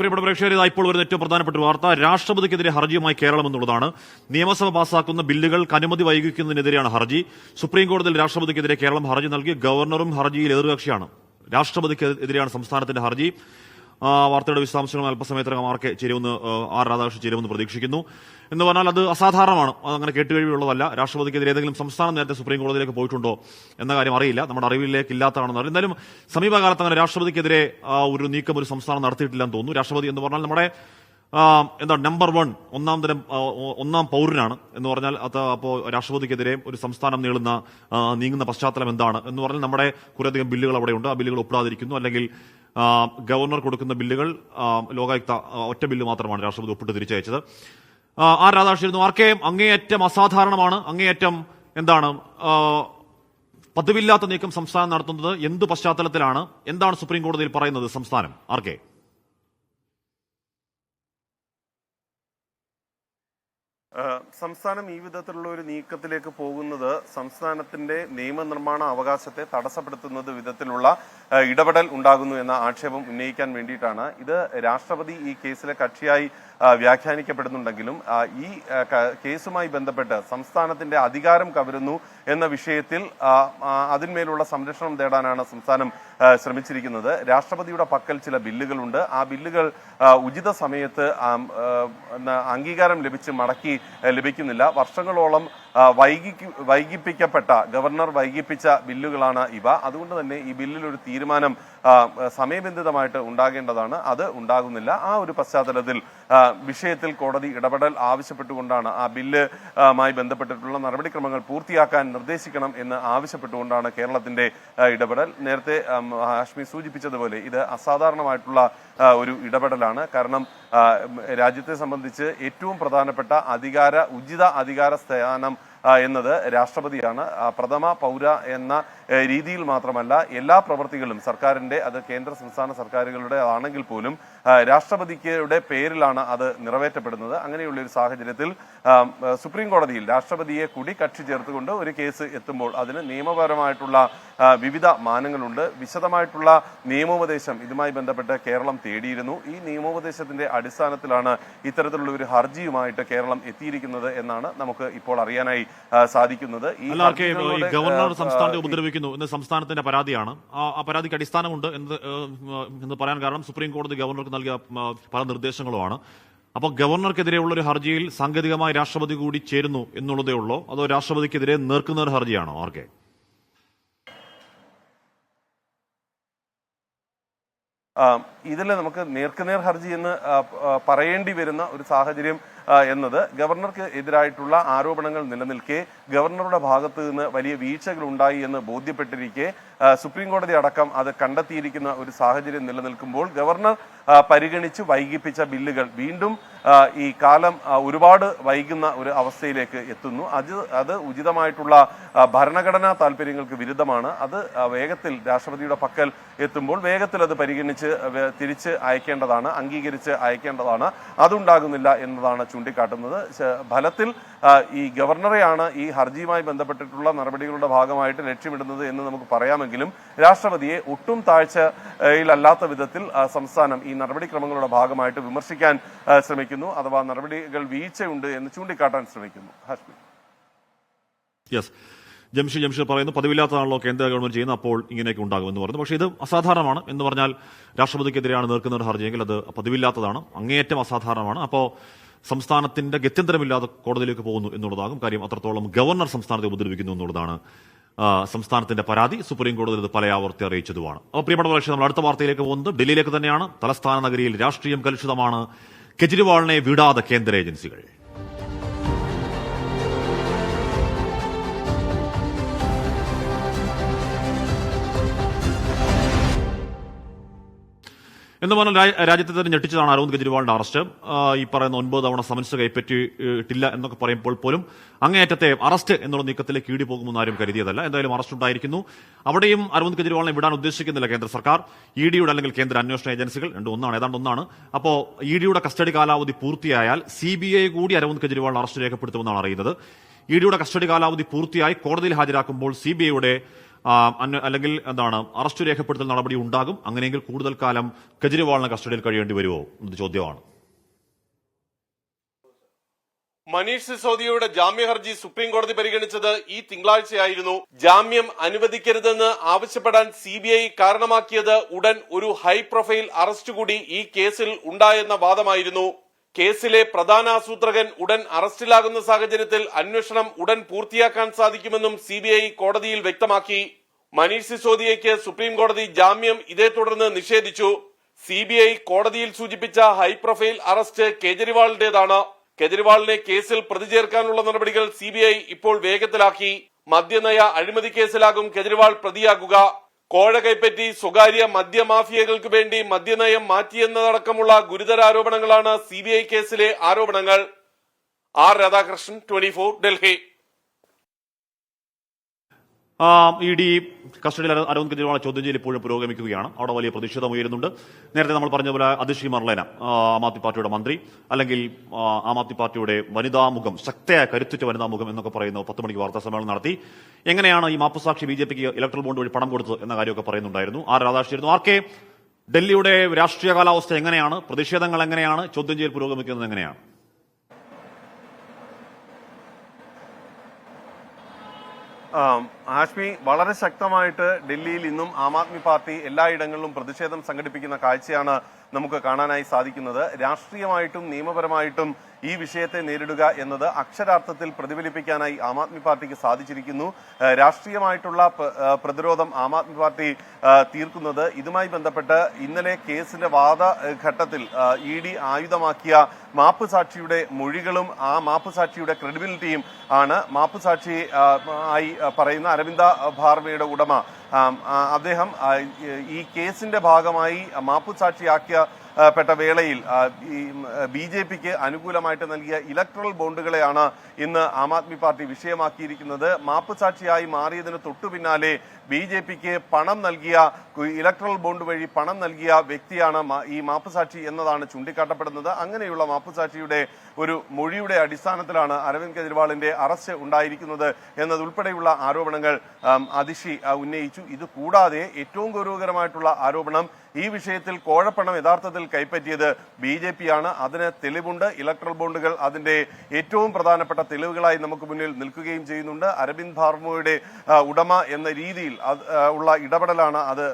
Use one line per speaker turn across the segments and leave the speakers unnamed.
പ്രിയപ്പെട്ട പ്രേക്ഷകരെ, ഇപ്പോൾ വരുന്ന ഏറ്റവും പ്രധാനപ്പെട്ട വാർത്ത രാഷ്ട്രപതിക്കെതിരെ ഹർജിയുമായി കേരളം എന്നുള്ളതാണ്. നിയമസഭ പാസാക്കുന്ന ബില്ലുകൾക്ക് അനുമതി വൈകിക്കുന്നതിനെതിരെയാണ് ഹർജി. സുപ്രീം കോടതിയിൽ രാഷ്ട്രപതിക്കെതിരെ കേരളം ഹർജി നൽകി. ഗവർണറും ഹർജിയിൽ എതിർകക്ഷിയാണ്. രാഷ്ട്രപതിക്കെതിരെയാണ് സംസ്ഥാനത്തിന്റെ ഹർജി. വാർത്തയുടെ വിശദാംശങ്ങൾ അല്പസമയത്തിനകം ആർ രാധാകൃഷ്ണൻ ചേരുമെന്ന് പ്രതീക്ഷിക്കുന്നു. എന്ന് പറഞ്ഞാൽ അത് അസാധാരണമാണ്, അതങ്ങനെ കേട്ടുകഴിവുള്ളതല്ല. രാഷ്ട്രപതിക്കെതിരെ ഏതെങ്കിലും സംസ്ഥാനം നേരത്തെ സുപ്രീം കോടതിയിലേക്ക് പോയിട്ടുണ്ടോ എന്ന കാര്യം അറിയില്ല, നമ്മുടെ അറിവിലേക്ക് ഇല്ലാത്തതാണെന്ന് അറിയാം. എന്തായാലും സമീപകാലത്ത് അങ്ങനെ രാഷ്ട്രപതിക്കെതിരെ ഒരു നീക്കം ഒരു സംസ്ഥാനം നടത്തിയിട്ടില്ലെന്ന് തോന്നുന്നു. രാഷ്ട്രപതി എന്ന് പറഞ്ഞാൽ നമ്മുടെ നമ്പർ 1 ഒന്നാം പൗരനാണ് എന്ന് പറഞ്ഞാൽ അപ്പോൾ രാഷ്ട്രപതിക്കെതിരെ ഒരു സംസ്ഥാനം നീങ്ങുന്ന പശ്ചാത്തലം എന്താണ് എന്ന് പറഞ്ഞാൽ നമ്മുടെ കുറേയധികം ബില്ലുകൾ അവിടെയുണ്ട്. ആ ബില്ലുകൾ ഒപ്പിടാതിരിക്കുന്നു, അല്ലെങ്കിൽ ഗവർണർ കൊടുക്കുന്ന ബില്ലുകൾ ലോകായുക്ത ഒറ്റ ബില്ല് മാത്രമാണ് രാഷ്ട്രപതി ഒപ്പിട്ട് തിരിച്ചയച്ചത്. ആർ രാധാകൃഷ്ണൻ, അങ്ങേയറ്റം അസാധാരണമാണ്, അങ്ങേയറ്റം പതിവില്ലാത്ത നീക്കം സംസ്ഥാനം നടത്തുന്നത് എന്ത് പശ്ചാത്തലത്തിലാണ്, എന്താണ് സുപ്രീം കോടതിയിൽ പറയുന്നത് സംസ്ഥാനം? ആർക്കെ
സംസ്ഥാനം ഈ വിധത്തിലുള്ള ഒരു നീക്കത്തിലേക്ക് പോകുന്നത് സംസ്ഥാനത്തിന്റെ നിയമനിർമ്മാണ അവകാശത്തെ തടസ്സപ്പെടുത്തുന്നത് വിധത്തിലുള്ള ഇടപെടൽ ഉണ്ടാകുന്നു എന്ന ആക്ഷേപം ഉന്നയിക്കാൻ വേണ്ടിയിട്ടാണ്. ഇത് രാഷ്ട്രപതി ഈ കേസിലെ കക്ഷിയായി വ്യാഖ്യാനിക്കപ്പെടുന്നുണ്ടെങ്കിലും ഈ കേസുമായി ബന്ധപ്പെട്ട് സംസ്ഥാനത്തിന്റെ അധികാരം കവരുന്നു എന്ന വിഷയത്തിൽ അതിന്മേലുള്ള സംരക്ഷണം തേടാനാണ് സംസ്ഥാനം ശ്രമിച്ചിരിക്കുന്നത്. രാഷ്ട്രപതിയുടെ പക്കൽ ചില ബില്ലുകളുണ്ട്. ആ ബില്ലുകൾ ഉചിത സമയത്ത് അംഗീകാരം മടക്കി ലഭിക്കുന്നില്ല. വർഷങ്ങളോളം ഗവർണർ വൈകിപ്പിച്ച ബില്ലുകളാണ് ഇവ. അതുകൊണ്ട് തന്നെ ഈ ബില്ലിൽ ഒരു തീരുമാനം സമയബന്ധിതമായിട്ട് ഉണ്ടാകേണ്ടതാണ്. അത് ഉണ്ടാകുന്നില്ല. ആ ഒരു പശ്ചാത്തലത്തിൽ വിഷയത്തിൽ കോടതി ഇടപെടൽ ആവശ്യപ്പെട്ടുകൊണ്ടാണ് ആ ബില്ലുമായി ബന്ധപ്പെട്ടിട്ടുള്ള നടപടിക്രമങ്ങൾ പൂർത്തിയാക്കാൻ നിർദ്ദേശിക്കണം എന്ന് ആവശ്യപ്പെട്ടുകൊണ്ടാണ് കേരളത്തിന്റെ ഇടപെടൽ. നേരത്തെ ഹാഷ്മി സൂചിപ്പിച്ചതുപോലെ ഇത് അസാധാരണമായിട്ടുള്ള ഒരു ഇടപെടലാണ്. കാരണം രാജ്യത്തെ സംബന്ധിച്ച് ഏറ്റവും പ്രധാനപ്പെട്ട ഉചിത അധികാര സ്ഥാനം എന്നത് രാഷ്ട്രപതിയാണ്. പ്രഥമ പൗര എന്ന രീതിയിൽ മാത്രമല്ല, എല്ലാ പ്രവൃത്തികളും സർക്കാരിന്റെ, അത് കേന്ദ്ര സംസ്ഥാന സർക്കാരുകളുടെ ആണെങ്കിൽ പോലും രാഷ്ട്രപതിയുടെ പേരിലാണ് അത് നിറവേറ്റപ്പെടുന്നത്. അങ്ങനെയുള്ള ഒരു സാഹചര്യത്തിൽ സുപ്രീം കോടതിയിൽ രാഷ്ട്രപതിയെ കൂടി കക്ഷി ചേർത്തുകൊണ്ട് ഒരു കേസ് എത്തുമ്പോൾ അതിന് നിയമപരമായിട്ടുള്ള വിവിധ മാനങ്ങളുണ്ട്. വിശദമായിട്ടുള്ള നിയമോപദേശം ഇതുമായി ബന്ധപ്പെട്ട് കേരളം തേടിയിരുന്നു. ഈ നിയമോപദേശത്തിന്റെ അടിസ്ഥാനത്തിലാണ് ഇത്തരത്തിലുള്ള ഒരു ഹർജിയുമായിട്ട് കേരളം എത്തിയിരിക്കുന്നത് എന്നാണ് നമുക്ക് ഇപ്പോൾ അറിയാനായി സാധിക്കുന്നത്.
ഈ ഗവർണർ സംസ്ഥാനത്തെ ഉപദ്രവിക്കുന്നു എന്ന് സംസ്ഥാനത്തിന്റെ പരാതിയാണ്. ആ പരാതിക്ക് അടിസ്ഥാനമുണ്ട് എന്ന് പറയാൻ കാരണം സുപ്രീം കോടതി ഗവർണർക്ക് നൽകിയ പല നിർദ്ദേശങ്ങളുമാണ്. അപ്പോൾ ഗവർണർക്കെതിരെയുള്ള ഒരു ഹർജിയിൽ സാങ്കേതികമായി രാഷ്ട്രപതി കൂടി ചേരുന്നു എന്നുള്ളതേ ഉള്ളൂ, അതോ രാഷ്ട്രപതിക്കെതിരെ നേർക്കുന്ന ഒരു ഹർജിയാണോ? ആർക്കെ
ഇതിൽ നമുക്ക് നേർക്കുനേർ ഹർജി എന്ന് പറയേണ്ടി വരുന്ന ഒരു സാഹചര്യം എന്നത് ഗവർണർക്ക് എതിരായിട്ടുള്ള ആരോപണങ്ങൾ നിലനിൽക്കെ ഗവർണറുടെ ഭാഗത്ത് നിന്ന് വലിയ വീഴ്ചകൾ ഉണ്ടായി എന്ന് ബോധ്യപ്പെട്ടിരിക്കെ സുപ്രീം കോടതി അടക്കം അത് കണ്ടെത്തിയിരിക്കുന്ന ഒരു സാഹചര്യം നിലനിൽക്കുമ്പോൾ ഗവർണർ പരിഗണിച്ച് വൈകിപ്പിച്ച ബില്ലുകൾ വീണ്ടും ഈ കാലം ഒരുപാട് വൈകുന്ന ഒരു അവസ്ഥയിലേക്ക് എത്തുന്നു. അത് ഉചിതമായിട്ടുള്ള ഭരണഘടനാ താല്പര്യങ്ങൾക്ക് വിരുദ്ധമാണ്. അത് വേഗത്തിൽ രാഷ്ട്രപതിയുടെ പക്കൽ എത്തുമ്പോൾ വേഗത്തിൽ അത് പരിഗണിച്ച് തിരിച്ച് അയക്കേണ്ടതാണ്, അംഗീകരിച്ച് അയക്കേണ്ടതാണ്. അതുണ്ടാകുന്നില്ല എന്നതാണ് ചൂണ്ടിക്കാട്ടുന്നത്. ഫലത്തിൽ ഈ ഗവർണറെയാണ് ഈ ഹർജിയുമായി ബന്ധപ്പെട്ടിട്ടുള്ള നടപടികളുടെ ഭാഗമായിട്ട് ലക്ഷ്യമിടുന്നത് എന്ന് നമുക്ക് പറയാമെങ്കിലും രാഷ്ട്രപതിയെ ഒട്ടും താഴ്ചയിലല്ലാത്ത വിധത്തിൽ സംസ്ഥാനം ഈ നടപടിക്രമങ്ങളുടെ ഭാഗമായിട്ട് വിമർശിക്കാൻ ശ്രമിക്കുന്നു, അഥവാ നടപടികൾ വീഴ്ചയുണ്ട് എന്ന് ചൂണ്ടിക്കാട്ടാൻ ശ്രമിക്കുന്നു. ഹാഷ്മി.
ജംഷീർ പറയുന്നു, പതിവില്ലാത്തതാണല്ലോ കേന്ദ്ര ഗവൺമെന്റ് ചെയ്യുന്നത്, അപ്പോൾ ഇങ്ങനെയൊക്കെ ഉണ്ടാകുമെന്ന് പറയുന്നു. പക്ഷേ ഇത് അസാധാരണമാണ് എന്ന് പറഞ്ഞാൽ രാഷ്ട്രപതിക്കെതിരെയാണ് നേർക്കുന്ന ഹർജിയെങ്കിൽ അത് പതിവില്ലാത്തതാണ്, അങ്ങേയറ്റം അസാധാരണമാണ്. അപ്പോൾ സംസ്ഥാനത്തിന്റെ ഗത്യന്തരമില്ലാതെ കോടതിയിലേക്ക് പോകുന്നു എന്നുള്ളതാകും കാര്യം. അത്രത്തോളം ഗവർണർ സംസ്ഥാനത്തെ ഉപദ്രവിക്കുന്നു എന്നുള്ളതാണ് സംസ്ഥാനത്തിന്റെ പരാതി. സുപ്രീം കോടതി ഇത് പല ആവർത്തി അറിയിച്ചതുമാണ്. അപ്പോൾ പ്രിയപ്പെട്ട പ്രേക്ഷകർ, നമ്മൾ അടുത്ത വാർത്തയിലേക്ക് പോകുന്നത് ഡൽഹിയിലേക്ക് തന്നെയാണ്. തലസ്ഥാന നഗരിയിൽ രാഷ്ട്രീയം കലുഷിതമാണ്. കെജ്രിവാളിനെ വിടാതെ കേന്ദ്ര ഏജൻസികൾ. എന്ന് പറഞ്ഞാൽ രാജ്യത്തെ തന്നെ ഞെട്ടിച്ചതാണ് അരവിന്ദ് കെജ്രിവാളിന്റെ അറസ്റ്റ്. ഈ പറയുന്ന 9 തവണ സമൻസ് കൈപ്പറ്റിയിട്ടില്ല എന്നൊക്കെ പറയുമ്പോൾ പോലും അങ്ങേയറ്റത്തെ അറസ്റ്റ് എന്നുള്ള നീക്കത്തിലേക്ക് ഈടി പോകുമെന്ന് ആരും കരുതിയതല്ല. എന്തായാലും അറസ്റ്റ് ഉണ്ടായിരിക്കുന്നു. അവിടെയും അരവിന്ദ് കെജ്രിവാളിനെ വിടാൻ ഉദ്ദേശിക്കുന്നില്ല കേന്ദ്ര സർക്കാർ. ഇഡിയുടെ അല്ലെങ്കിൽ കേന്ദ്ര അന്വേഷണ ഏജൻസികൾ ഏതാണ്ട് ഒന്നാണ്. അപ്പോൾ ഇഡിയുടെ കസ്റ്റഡി കാലാവധി പൂർത്തിയായാൽ CBI കൂടി അരവിന്ദ് കെജ്രിവാളിന് അറസ്റ്റ് രേഖപ്പെടുത്തുമെന്നാണ് അറിയുന്നത്. ഇഡിയുടെ കസ്റ്റഡി കാലാവധി പൂർത്തിയായി കോടതിയിൽ ഹാജരാക്കുമ്പോൾ CBIയുടെ അല്ലെങ്കിൽ എന്താണ് അറസ്റ്റ് രേഖപ്പെടുത്തൽ നടപടി ഉണ്ടാകും? അങ്ങനെയെങ്കിൽ കൂടുതൽ കാലം കെജ്രിവാളിന് കസ്റ്റഡിയിൽ കഴിയേണ്ടി വരുമോ എന്നത് ചോദ്യമാണ്.
മനീഷ് സിസോദിയയുടെ ജാമ്യ ഹർജി സുപ്രീം കോടതി പരിഗണിച്ചത് ഈ തിങ്കളാഴ്ചയായിരുന്നു. ജാമ്യം അനുവദിക്കരുതെന്ന് ആവശ്യപ്പെടാൻ CBI കാരണമാക്കിയത് ഉടൻ ഒരു ഹൈ പ്രൊഫൈൽ അറസ്റ്റ് കൂടി ഈ കേസിൽ ഉണ്ടായെന്ന വാദമായിരുന്നു. കേസിലെ പ്രധാന ആസൂത്രകൻ ഉടൻ അറസ്റ്റിലാകുന്ന സാഹചര്യത്തിൽ അന്വേഷണം ഉടൻ പൂർത്തിയാക്കാൻ സാധിക്കുമെന്നും CBI കോടതിയിൽ വ്യക്തമാക്കി. മനീഷ് സിസോദിയയ്ക്ക് സുപ്രീം കോടതി ജാമ്യം ഇതേ തുടർന്ന് നിഷേധിച്ചു. CBI കോടതിയിൽ സൂചിപ്പിച്ച ഹൈ പ്രൊഫൈൽ അറസ്റ്റ് കേജ്രിവാളിന്റേതാണ്. കേജ്രിവാളിനെ കേസിൽ പ്രതി ചേർക്കാനുള്ള നടപടികൾ CBI ഇപ്പോൾ വേഗത്തിലാക്കി. മദ്യനയ അഴിമതി കേസിലാകും കേജ്രിവാൾ പ്രതിയാകുക. കോഴ കൈപ്പറ്റി സ്വകാര്യ മദ്യമാഫിയകൾക്ക് വേണ്ടി മദ്യനയം മാറ്റിയെന്നതടക്കമുള്ള ഗുരുതര ആരോപണങ്ങളാണ് CBI കേസിലെ ആരോപണങ്ങൾ. ആർ രാധാകൃഷ്ണൻ, 24, ഡൽഹി.
ED കസ്റ്റഡിയിൽ അരവിന്ദ് കെജ്രിവാളെ ചോദ്യം ചെയ്യൽ ഇപ്പോഴും പുരോഗമിക്കുകയാണ്. അവിടെ വലിയ പ്രതിഷേധം ഉയരുന്നുണ്ട്. നേരത്തെ നമ്മൾ പറഞ്ഞതുപോലെ അതിഷി മർലേന, ആം ആദ്മി പാർട്ടിയുടെ മന്ത്രി, അല്ലെങ്കിൽ ആം ആദ്മി പാർട്ടിയുടെ വനിതാ മുഖം, ശക്തയായ കരുത്തുറ്റ വനിതാ മുഖം എന്നൊക്കെ പറയുന്ന 10 മണിക്ക് വാർത്താ സമ്മേളനം നടത്തി. എങ്ങനെയാണ് ഈ മാപ്പുസാക്ഷി BJPക്ക് ഇലക്ട്രൽ ബോണ്ട് വഴി പണം കൊടുത്തത് എന്ന കാര്യമൊക്കെ പറയുന്നുണ്ടായിരുന്നു. ആർ രാധാകൃഷ്ണൻ, ആർക്കെ ഡൽഹിയുടെ രാഷ്ട്രീയ കാലാവസ്ഥ എങ്ങനെയാണ്? പ്രതിഷേധങ്ങൾ എങ്ങനെയാണ്? ചോദ്യം ചെയ്യൽ പുരോഗമിക്കുന്നത് എങ്ങനെയാണ്?
ഹാഷ്മി, വളരെ ശക്തമായിട്ട് ഡൽഹിയിൽ ഇന്നും ആം ആദ്മി പാർട്ടി എല്ലായിടങ്ങളിലും പ്രതിഷേധം സംഘടിപ്പിക്കുന്ന കാഴ്ചയാണ് നമുക്ക് കാണാനായി സാധിക്കുന്നത്. രാഷ്ട്രീയമായിട്ടും നിയമപരമായിട്ടും ഈ വിഷയത്തെ നേരിടുക എന്നത് അക്ഷരാർത്ഥത്തിൽ പ്രതിഫലിപ്പിക്കാനായി ആം ആദ്മി പാർട്ടിക്ക് സാധിച്ചിരിക്കുന്നു. രാഷ്ട്രീയമായിട്ടുള്ള പ്രതിരോധം ആം ആദ്മി പാർട്ടി തീർക്കുന്നത് ഇതുമായി ബന്ധപ്പെട്ട് ഇന്നലെ കേസിന്റെ വാദഘട്ടത്തിൽ ED ആയുധമാക്കിയ മാപ്പുസാക്ഷിയുടെ മൊഴികളും ആ മാപ്പുസാക്ഷിയുടെ ക്രെഡിബിലിറ്റിയും ആണ്. മാപ്പുസാക്ഷി ആയി പറയുന്ന അരവിന്ദ ഭാർവയുടെ ഉടമ അദ്ദേഹം ഈ കേസിന്റെ ഭാഗമായി മാപ്പുസാക്ഷിയാക്കിയ പെട്ട വേളയിൽ BJPക്ക് അനുകൂലമായിട്ട് നൽകിയ ഇലക്ട്രൽ ബോണ്ടുകളെയാണ് ഇന്ന് ആം ആദ്മി പാർട്ടി വിഷയമാക്കിയിരിക്കുന്നത്. മാപ്പുസാക്ഷിയായി മാറിയതിന് തൊട്ടു പിന്നാലെ BJPക്ക് പണം നൽകിയ, ഇലക്ട്രൽ ബോണ്ട് വഴി പണം നൽകിയ വ്യക്തിയാണ് ഈ മാപ്പുസാക്ഷി എന്നതാണ് ചൂണ്ടിക്കാട്ടപ്പെടുന്നത്. അങ്ങനെയുള്ള മാപ്പുസാക്ഷിയുടെ ഒരു മൊഴിയുടെ അടിസ്ഥാനത്തിലാണ് അരവിന്ദ് കെജ്രിവാളിന്റെ അറസ്റ്റ് ഉണ്ടായിരിക്കുന്നത് എന്നതുൾപ്പെടെയുള്ള ആരോപണങ്ങൾ അതിഷി ഉന്നയിച്ചു. ഇത് കൂടാതെ ഏറ്റവും ഗൗരവകരമായിട്ടുള്ള ആരോപണം, ഈ വിഷയത്തിൽ കോഴപ്പണം യഥാർത്ഥത്തിൽ കൈപ്പറ്റിയത് BJP ആണ്. അതിന് തെളിവുണ്ട്. ഇലക്ട്രൽ ബോണ്ടുകൾ അതിന്റെ ഏറ്റവും പ്രധാനപ്പെട്ട തെളിവുകളായി നമുക്ക് മുന്നിൽ നിൽക്കുകയും ചെയ്യുന്നുണ്ട്. അരവിന്ദ് ഭാർമയുടെ ഉടമ എന്ന രീതിയിൽ ഉള്ള ഇടപെടലാണ് അത്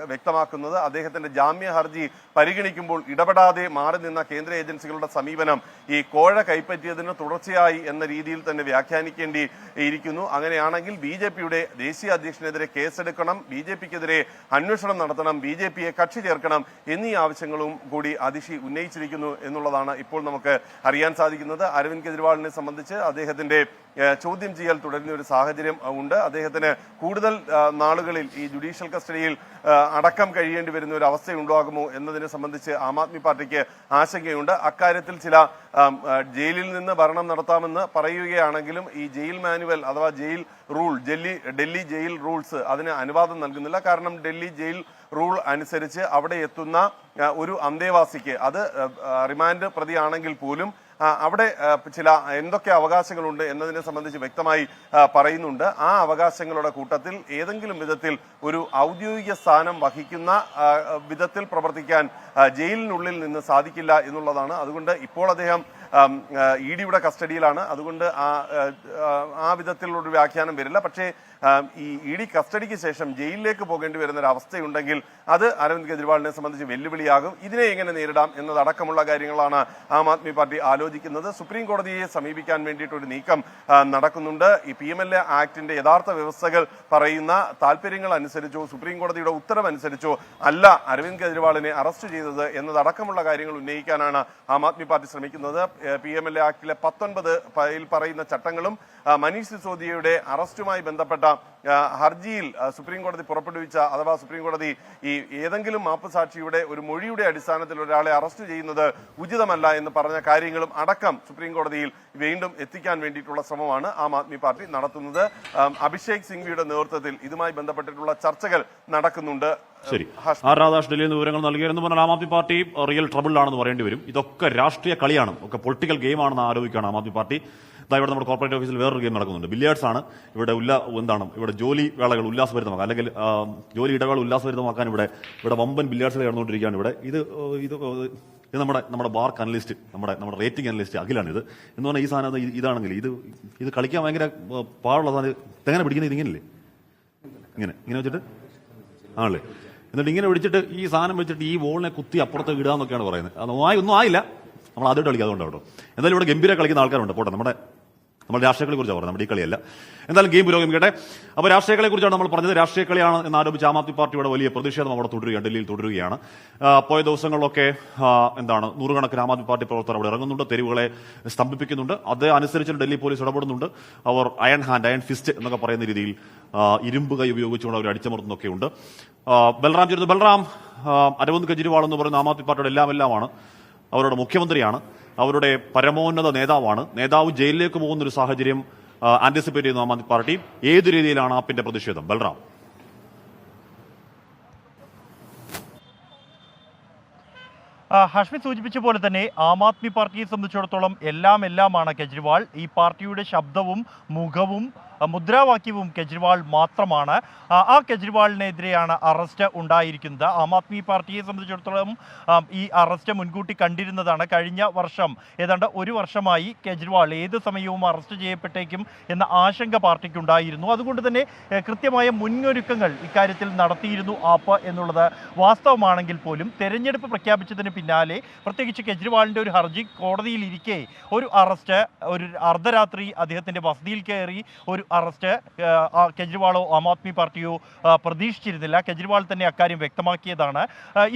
വ്യക്തമാക്കുന്നത്. അദ്ദേഹത്തിന്റെ ജാമ്യ ഹർജി പരിഗണിക്കുമ്പോൾ ഇടപെടാതെ മാറി നിന്ന കേന്ദ്ര ഏജൻസികളുടെ സമീപനം ഈ കോഴ കൈപ്പറ്റിയതിന് തുടർച്ചയായി എന്ന രീതിയിൽ തന്നെ വ്യാഖ്യാനിക്കേണ്ടി ഇരിക്കുന്നു. അങ്ങനെയാണെങ്കിൽ BJPയുടെ ദേശീയ അധ്യക്ഷനെതിരെ കേസെടുക്കണം, BJPക്കെതിരെ അന്വേഷണം നടത്തണം, BJPയെ കക്ഷി ചേർക്കണം എന്നീ ആവശ്യങ്ങളും കൂടി അതിഷി ഉന്നയിച്ചിരിക്കുന്നു എന്നുള്ളതാണ് ഇപ്പോൾ നമുക്ക് അറിയാൻ സാധിക്കുന്നത്. അരവിന്ദ് കെജ്രിവാളിനെ സംബന്ധിച്ച് അദ്ദേഹത്തിന്റെ ചോദ്യം ചെയ്യൽ തുടരുന്ന ഒരു സാഹചര്യം ഉണ്ട്. അദ്ദേഹത്തിന് കൂടുതൽ നാളുകളിൽ ഈ ജുഡീഷ്യൽ കസ്റ്റഡിയിൽ അടക്കം കഴിയേണ്ടി വരുന്ന ഒരു അവസ്ഥയുണ്ടാകുമോ എന്നതിനെ സംബന്ധിച്ച് ആം ആദ്മി പാർട്ടിക്ക് ആശങ്കയുണ്ട്. അക്കാര്യത്തിൽ ചില ജയിലിൽ നിന്ന് ഭരണം നടത്താമെന്ന് പറയുകയാണെങ്കിലും ഈ ജയിൽ മാനുവൽ അഥവാ jail rule, Delhi jail rules അതിന് അനുവാദം നൽകുന്നില്ല. കാരണം ഡൽഹി ജയിൽ റൂൾ അനുസരിച്ച് അവിടെ എത്തുന്ന ഒരു അന്തേവാസിക്ക്, അത് റിമാൻഡ് പ്രതിയാണെങ്കിൽ പോലും അവിടെ ചില എന്തൊക്കെ അവകാശങ്ങളുണ്ട് എന്നതിനെ സംബന്ധിച്ച് വ്യക്തമായി പറയുന്നുണ്ട്. ആ അവകാശങ്ങളുടെ കൂട്ടത്തിൽ ഏതെങ്കിലും വിധത്തിൽ ഒരു ഔദ്യോഗിക സ്ഥാനം വഹിക്കുന്ന വിധത്തിൽ പ്രവർത്തിക്കാൻ ജയിലിനുള്ളിൽ നിന്ന് സാധിക്കില്ല എന്നുള്ളതാണ്. അതുകൊണ്ട് ഇപ്പോൾ അദ്ദേഹം EDയുടെ കസ്റ്റഡിയിലാണ്. അതുകൊണ്ട് ആ വിധത്തിലുള്ളൊരു വ്യാഖ്യാനം വരില്ല. പക്ഷേ ഈ ED കസ്റ്റഡിക്ക് ശേഷം ജയിലിലേക്ക് പോകേണ്ടി വരുന്ന ഒരു അവസ്ഥയുണ്ടെങ്കിൽ അത് അരവിന്ദ് കെജ്രിവാളിനെ സംബന്ധിച്ച് വെല്ലുവിളിയാകും. ഇതിനെ എങ്ങനെ നേരിടാം എന്നതടക്കമുള്ള കാര്യങ്ങളാണ് ആം ആദ്മി പാർട്ടി ആലോചിക്കുന്നത്. സുപ്രീം കോടതിയെ സമീപിക്കാൻ വേണ്ടിയിട്ടൊരു നീക്കം നടക്കുന്നുണ്ട്. ഈ PMLA ആക്ടിന്റെ യഥാർത്ഥ വ്യവസ്ഥകൾ പറയുന്ന താല്പര്യങ്ങൾ അനുസരിച്ചോ സുപ്രീം കോടതിയുടെ ഉത്തരവനുസരിച്ചോ അല്ല അരവിന്ദ് കെജ്രിവാളിനെ അറസ്റ്റ് ചെയ്തത് എന്നതടക്കമുള്ള കാര്യങ്ങൾ ഉന്നയിക്കാനാണ് ആം ആദ്മി പാർട്ടി ശ്രമിക്കുന്നത്. PMLA ആക്ടിലെ 19 പറയുന്ന ചട്ടങ്ങളും മനീഷ് സിസോദിയയുടെ അറസ്റ്റുമായി ബന്ധപ്പെട്ട ഹർജിയിൽ സുപ്രീം കോടതി പുറപ്പെടുവിച്ച, അഥവാ സുപ്രീം കോടതി ഈ ഏതെങ്കിലും മാപ്പുസാക്ഷിയുടെ ഒരു മൊഴിയുടെ അടിസ്ഥാനത്തിൽ ഒരാളെ അറസ്റ്റ് ചെയ്യുന്നത് ഉചിതമല്ല എന്ന് പറഞ്ഞ കാര്യങ്ങളും അടക്കം സുപ്രീം കോടതിയിൽ വീണ്ടും എത്തിക്കാൻ വേണ്ടിയിട്ടുള്ള ശ്രമമാണ് ആം ആദ്മി പാർട്ടി നടത്തുന്നത്. അഭിഷേക് സിംഗ്വിയുടെ നേതൃത്വത്തിൽ ഇതുമായി ബന്ധപ്പെട്ടിട്ടുള്ള ചർച്ചകൾ നടക്കുന്നുണ്ട്.
ശരി, ആർ രാധാകൃഷ്ണൻ ഡൽഹിയിൽ നിന്ന് വിവരങ്ങൾ നൽകിയെന്ന് പറഞ്ഞാൽ ആം ആദ്മി പാർട്ടി റിയൽ ട്രബിളിലാണെന്ന് പറയേണ്ടി വരും. ഇതൊക്കെ രാഷ്ട്രീയ കളിയാണ്, ഒക്കെ പൊളിറ്റിക്കൽ ഗെയിമാണെന്ന് ആരോപിക്കുകയാണ് ആം ആദ്മി പാർട്ടി. ഇവിടെ നമ്മുടെ കോർപ്പറേറ്റ് ഓഫീസിൽ വേറൊരു ഗെയിം നടക്കുന്നുണ്ട്. ബില്ലിയാർഡ്സ് ആണ് ഇവിടെ ഇവിടെ ജോലി വേളകൾ ഉല്ലാസഭരിതമാക്കാൻ, അല്ലെങ്കിൽ ജോലി ഇടവേള ഉല്ലാസഭരിതമാക്കാൻ ഇവിടെ വമ്പൻ ബില്ലിയാർഡ്സ് നടന്നുകൊണ്ടിരിക്കുകയാണ്. ഇത് നമ്മുടെ ബാർക്ക് അനലിസ്റ്റ്, നമ്മുടെ റേറ്റിംഗ് അനലിസ്റ്റ് അഖിലാണ് ഇത് എന്ന് പറഞ്ഞാൽ ഈ സാധനം ഇതാണെങ്കിൽ ഇത് കളിക്കാൻ ഭയങ്കര പാടുള്ള സാധനം. എങ്ങനെ പിടിക്കുന്നത്? ഇതിങ്ങനല്ലേ, ഇങ്ങനെ വെച്ചിട്ട് ആണല്ലേ, എന്നിട്ട് ഇങ്ങനെ പിടിച്ചിട്ട് ഈ സാധനം വെച്ചിട്ട് ഈ ബോളിനെ കുത്തി അപ്പുറത്ത് ഇടാന്നൊക്കെയാണ് പറയുന്നത്. ഒന്നും ആയില്ല, നമ്മൾ ആദ്യമായിട്ട് കളിക്കുക, അതുകൊണ്ട് കേട്ടോ. എന്തായാലും ഇവിടെ ഗംഭീര കളിക്കുന്ന ആൾക്കാരുണ്ട്. പോട്ടെ, നമ്മൾ രാഷ്ട്രീയങ്ങളെ കുറിച്ചാണ് പറയുന്നത്, നമ്മുടെ ഈ കളിയല്ല. എന്തായാലും ഗെയിം പുരോഗമിക്കട്ടെ. അപ്പോൾ രാഷ്ട്രീയങ്ങളെ കുറിച്ചാണ് നമ്മൾ പറഞ്ഞത്. രാഷ്ട്രീയ കളിയാണ് എന്നാരോപിച്ച് ആം ആദ്മി പാർട്ടിയുടെ വലിയ പ്രതിഷേധം അവിടെ തുടരുകയാണ്, ഡൽഹിയിൽ തുടരുകയാണ്. പോയ ദിവസങ്ങളിലൊക്കെ നൂറുകണക്കിന് ആം ആദ്മി പാർട്ടി പ്രവർത്തകർ അവിടെ ഇറങ്ങുന്നുണ്ട്, തെരുവുകളെ സ്തംഭിപ്പിക്കുന്നുണ്ട്. അതനുസരിച്ച് ഡൽഹി പോലീസ് ഇടപെടുന്നുണ്ട്. അവർ അയൺ ഫിസ്റ്റ് എന്നൊക്കെ പറയുന്ന രീതിയിൽ ഇരുമ്പ് കൈ ഉപയോഗിച്ചുകൊണ്ട് അവർ അടിച്ചമർത്തുന്നൊക്കെ ഉണ്ട്. ബൽറാം അരവിന്ദ് കെജ്രിവാൾ എന്ന് പറയുന്ന ആം ആദ്മി പാർട്ടിയുടെ എല്ലാമാണ്. അവരുടെ മുഖ്യമന്ത്രിയാണ്, അവരുടെ പരമോന്നത നേതാവാണ്. നേതാവ് ജയിലിലേക്ക് പോകുന്ന ഒരു സാഹചര്യം ആന്റിസിപ്പേറ്റ് ചെയ്യുന്ന ആം ആദ്മി പാർട്ടി. ഏത് രീതിയിലാണ് ആപ്പിന്റെ പ്രതിഷേധം? ബൽറാം.
ഹഷ്മി സൂചിപ്പിച്ച പോലെ തന്നെ ആം ആദ്മി പാർട്ടിയെ സംബന്ധിച്ചിടത്തോളം എല്ലാമാണ് കെജ്രിവാൾ. ഈ പാർട്ടിയുടെ ശബ്ദവും മുഖവും മുദ്രാവാക്യവും കെജ്രിവാൾ മാത്രമാണ്. ആ കെജ്രിവാളിനെതിരെയാണ് അറസ്റ്റ് ഉണ്ടായിരിക്കുന്നത്. ആം ആദ്മി പാർട്ടിയെ സംബന്ധിച്ചിടത്തോളം ഈ അറസ്റ്റ് മുൻകൂട്ടി കണ്ടിരുന്നതാണ്. കഴിഞ്ഞ വർഷം ഏതാണ്ട് ഒരു വർഷമായി കെജ്രിവാൾ ഏത് സമയവും അറസ്റ്റ് ചെയ്യപ്പെട്ടേക്കും എന്ന ആശങ്ക പാർട്ടിക്കുണ്ടായിരുന്നു. അതുകൊണ്ട് തന്നെ കൃത്യമായ മുന്നൊരുക്കങ്ങൾ ഇക്കാര്യത്തിൽ നടത്തിയിരുന്നു ആപ്പ് എന്നുള്ളത് വാസ്തവമാണെങ്കിൽ പോലും തെരഞ്ഞെടുപ്പ് പ്രഖ്യാപിച്ചതിന് പിന്നാലെ പ്രത്യേകിച്ച് കെജ്രിവാളിൻ്റെ ഒരു ഹർജി കോടതിയിലിരിക്കെ ഒരു അറസ്റ്റ്, ഒരു അർദ്ധരാത്രി അദ്ദേഹത്തിൻ്റെ വസതിയിൽ കയറി ഒരു അറസ്റ്റ് കെജ്രിവാളോ ആം ആദ്മി പാർട്ടിയോ പ്രതീക്ഷിച്ചിരുന്നില്ല. കെജ്രിവാൾ തന്നെ അക്കാര്യം വ്യക്തമാക്കിയതാണ്.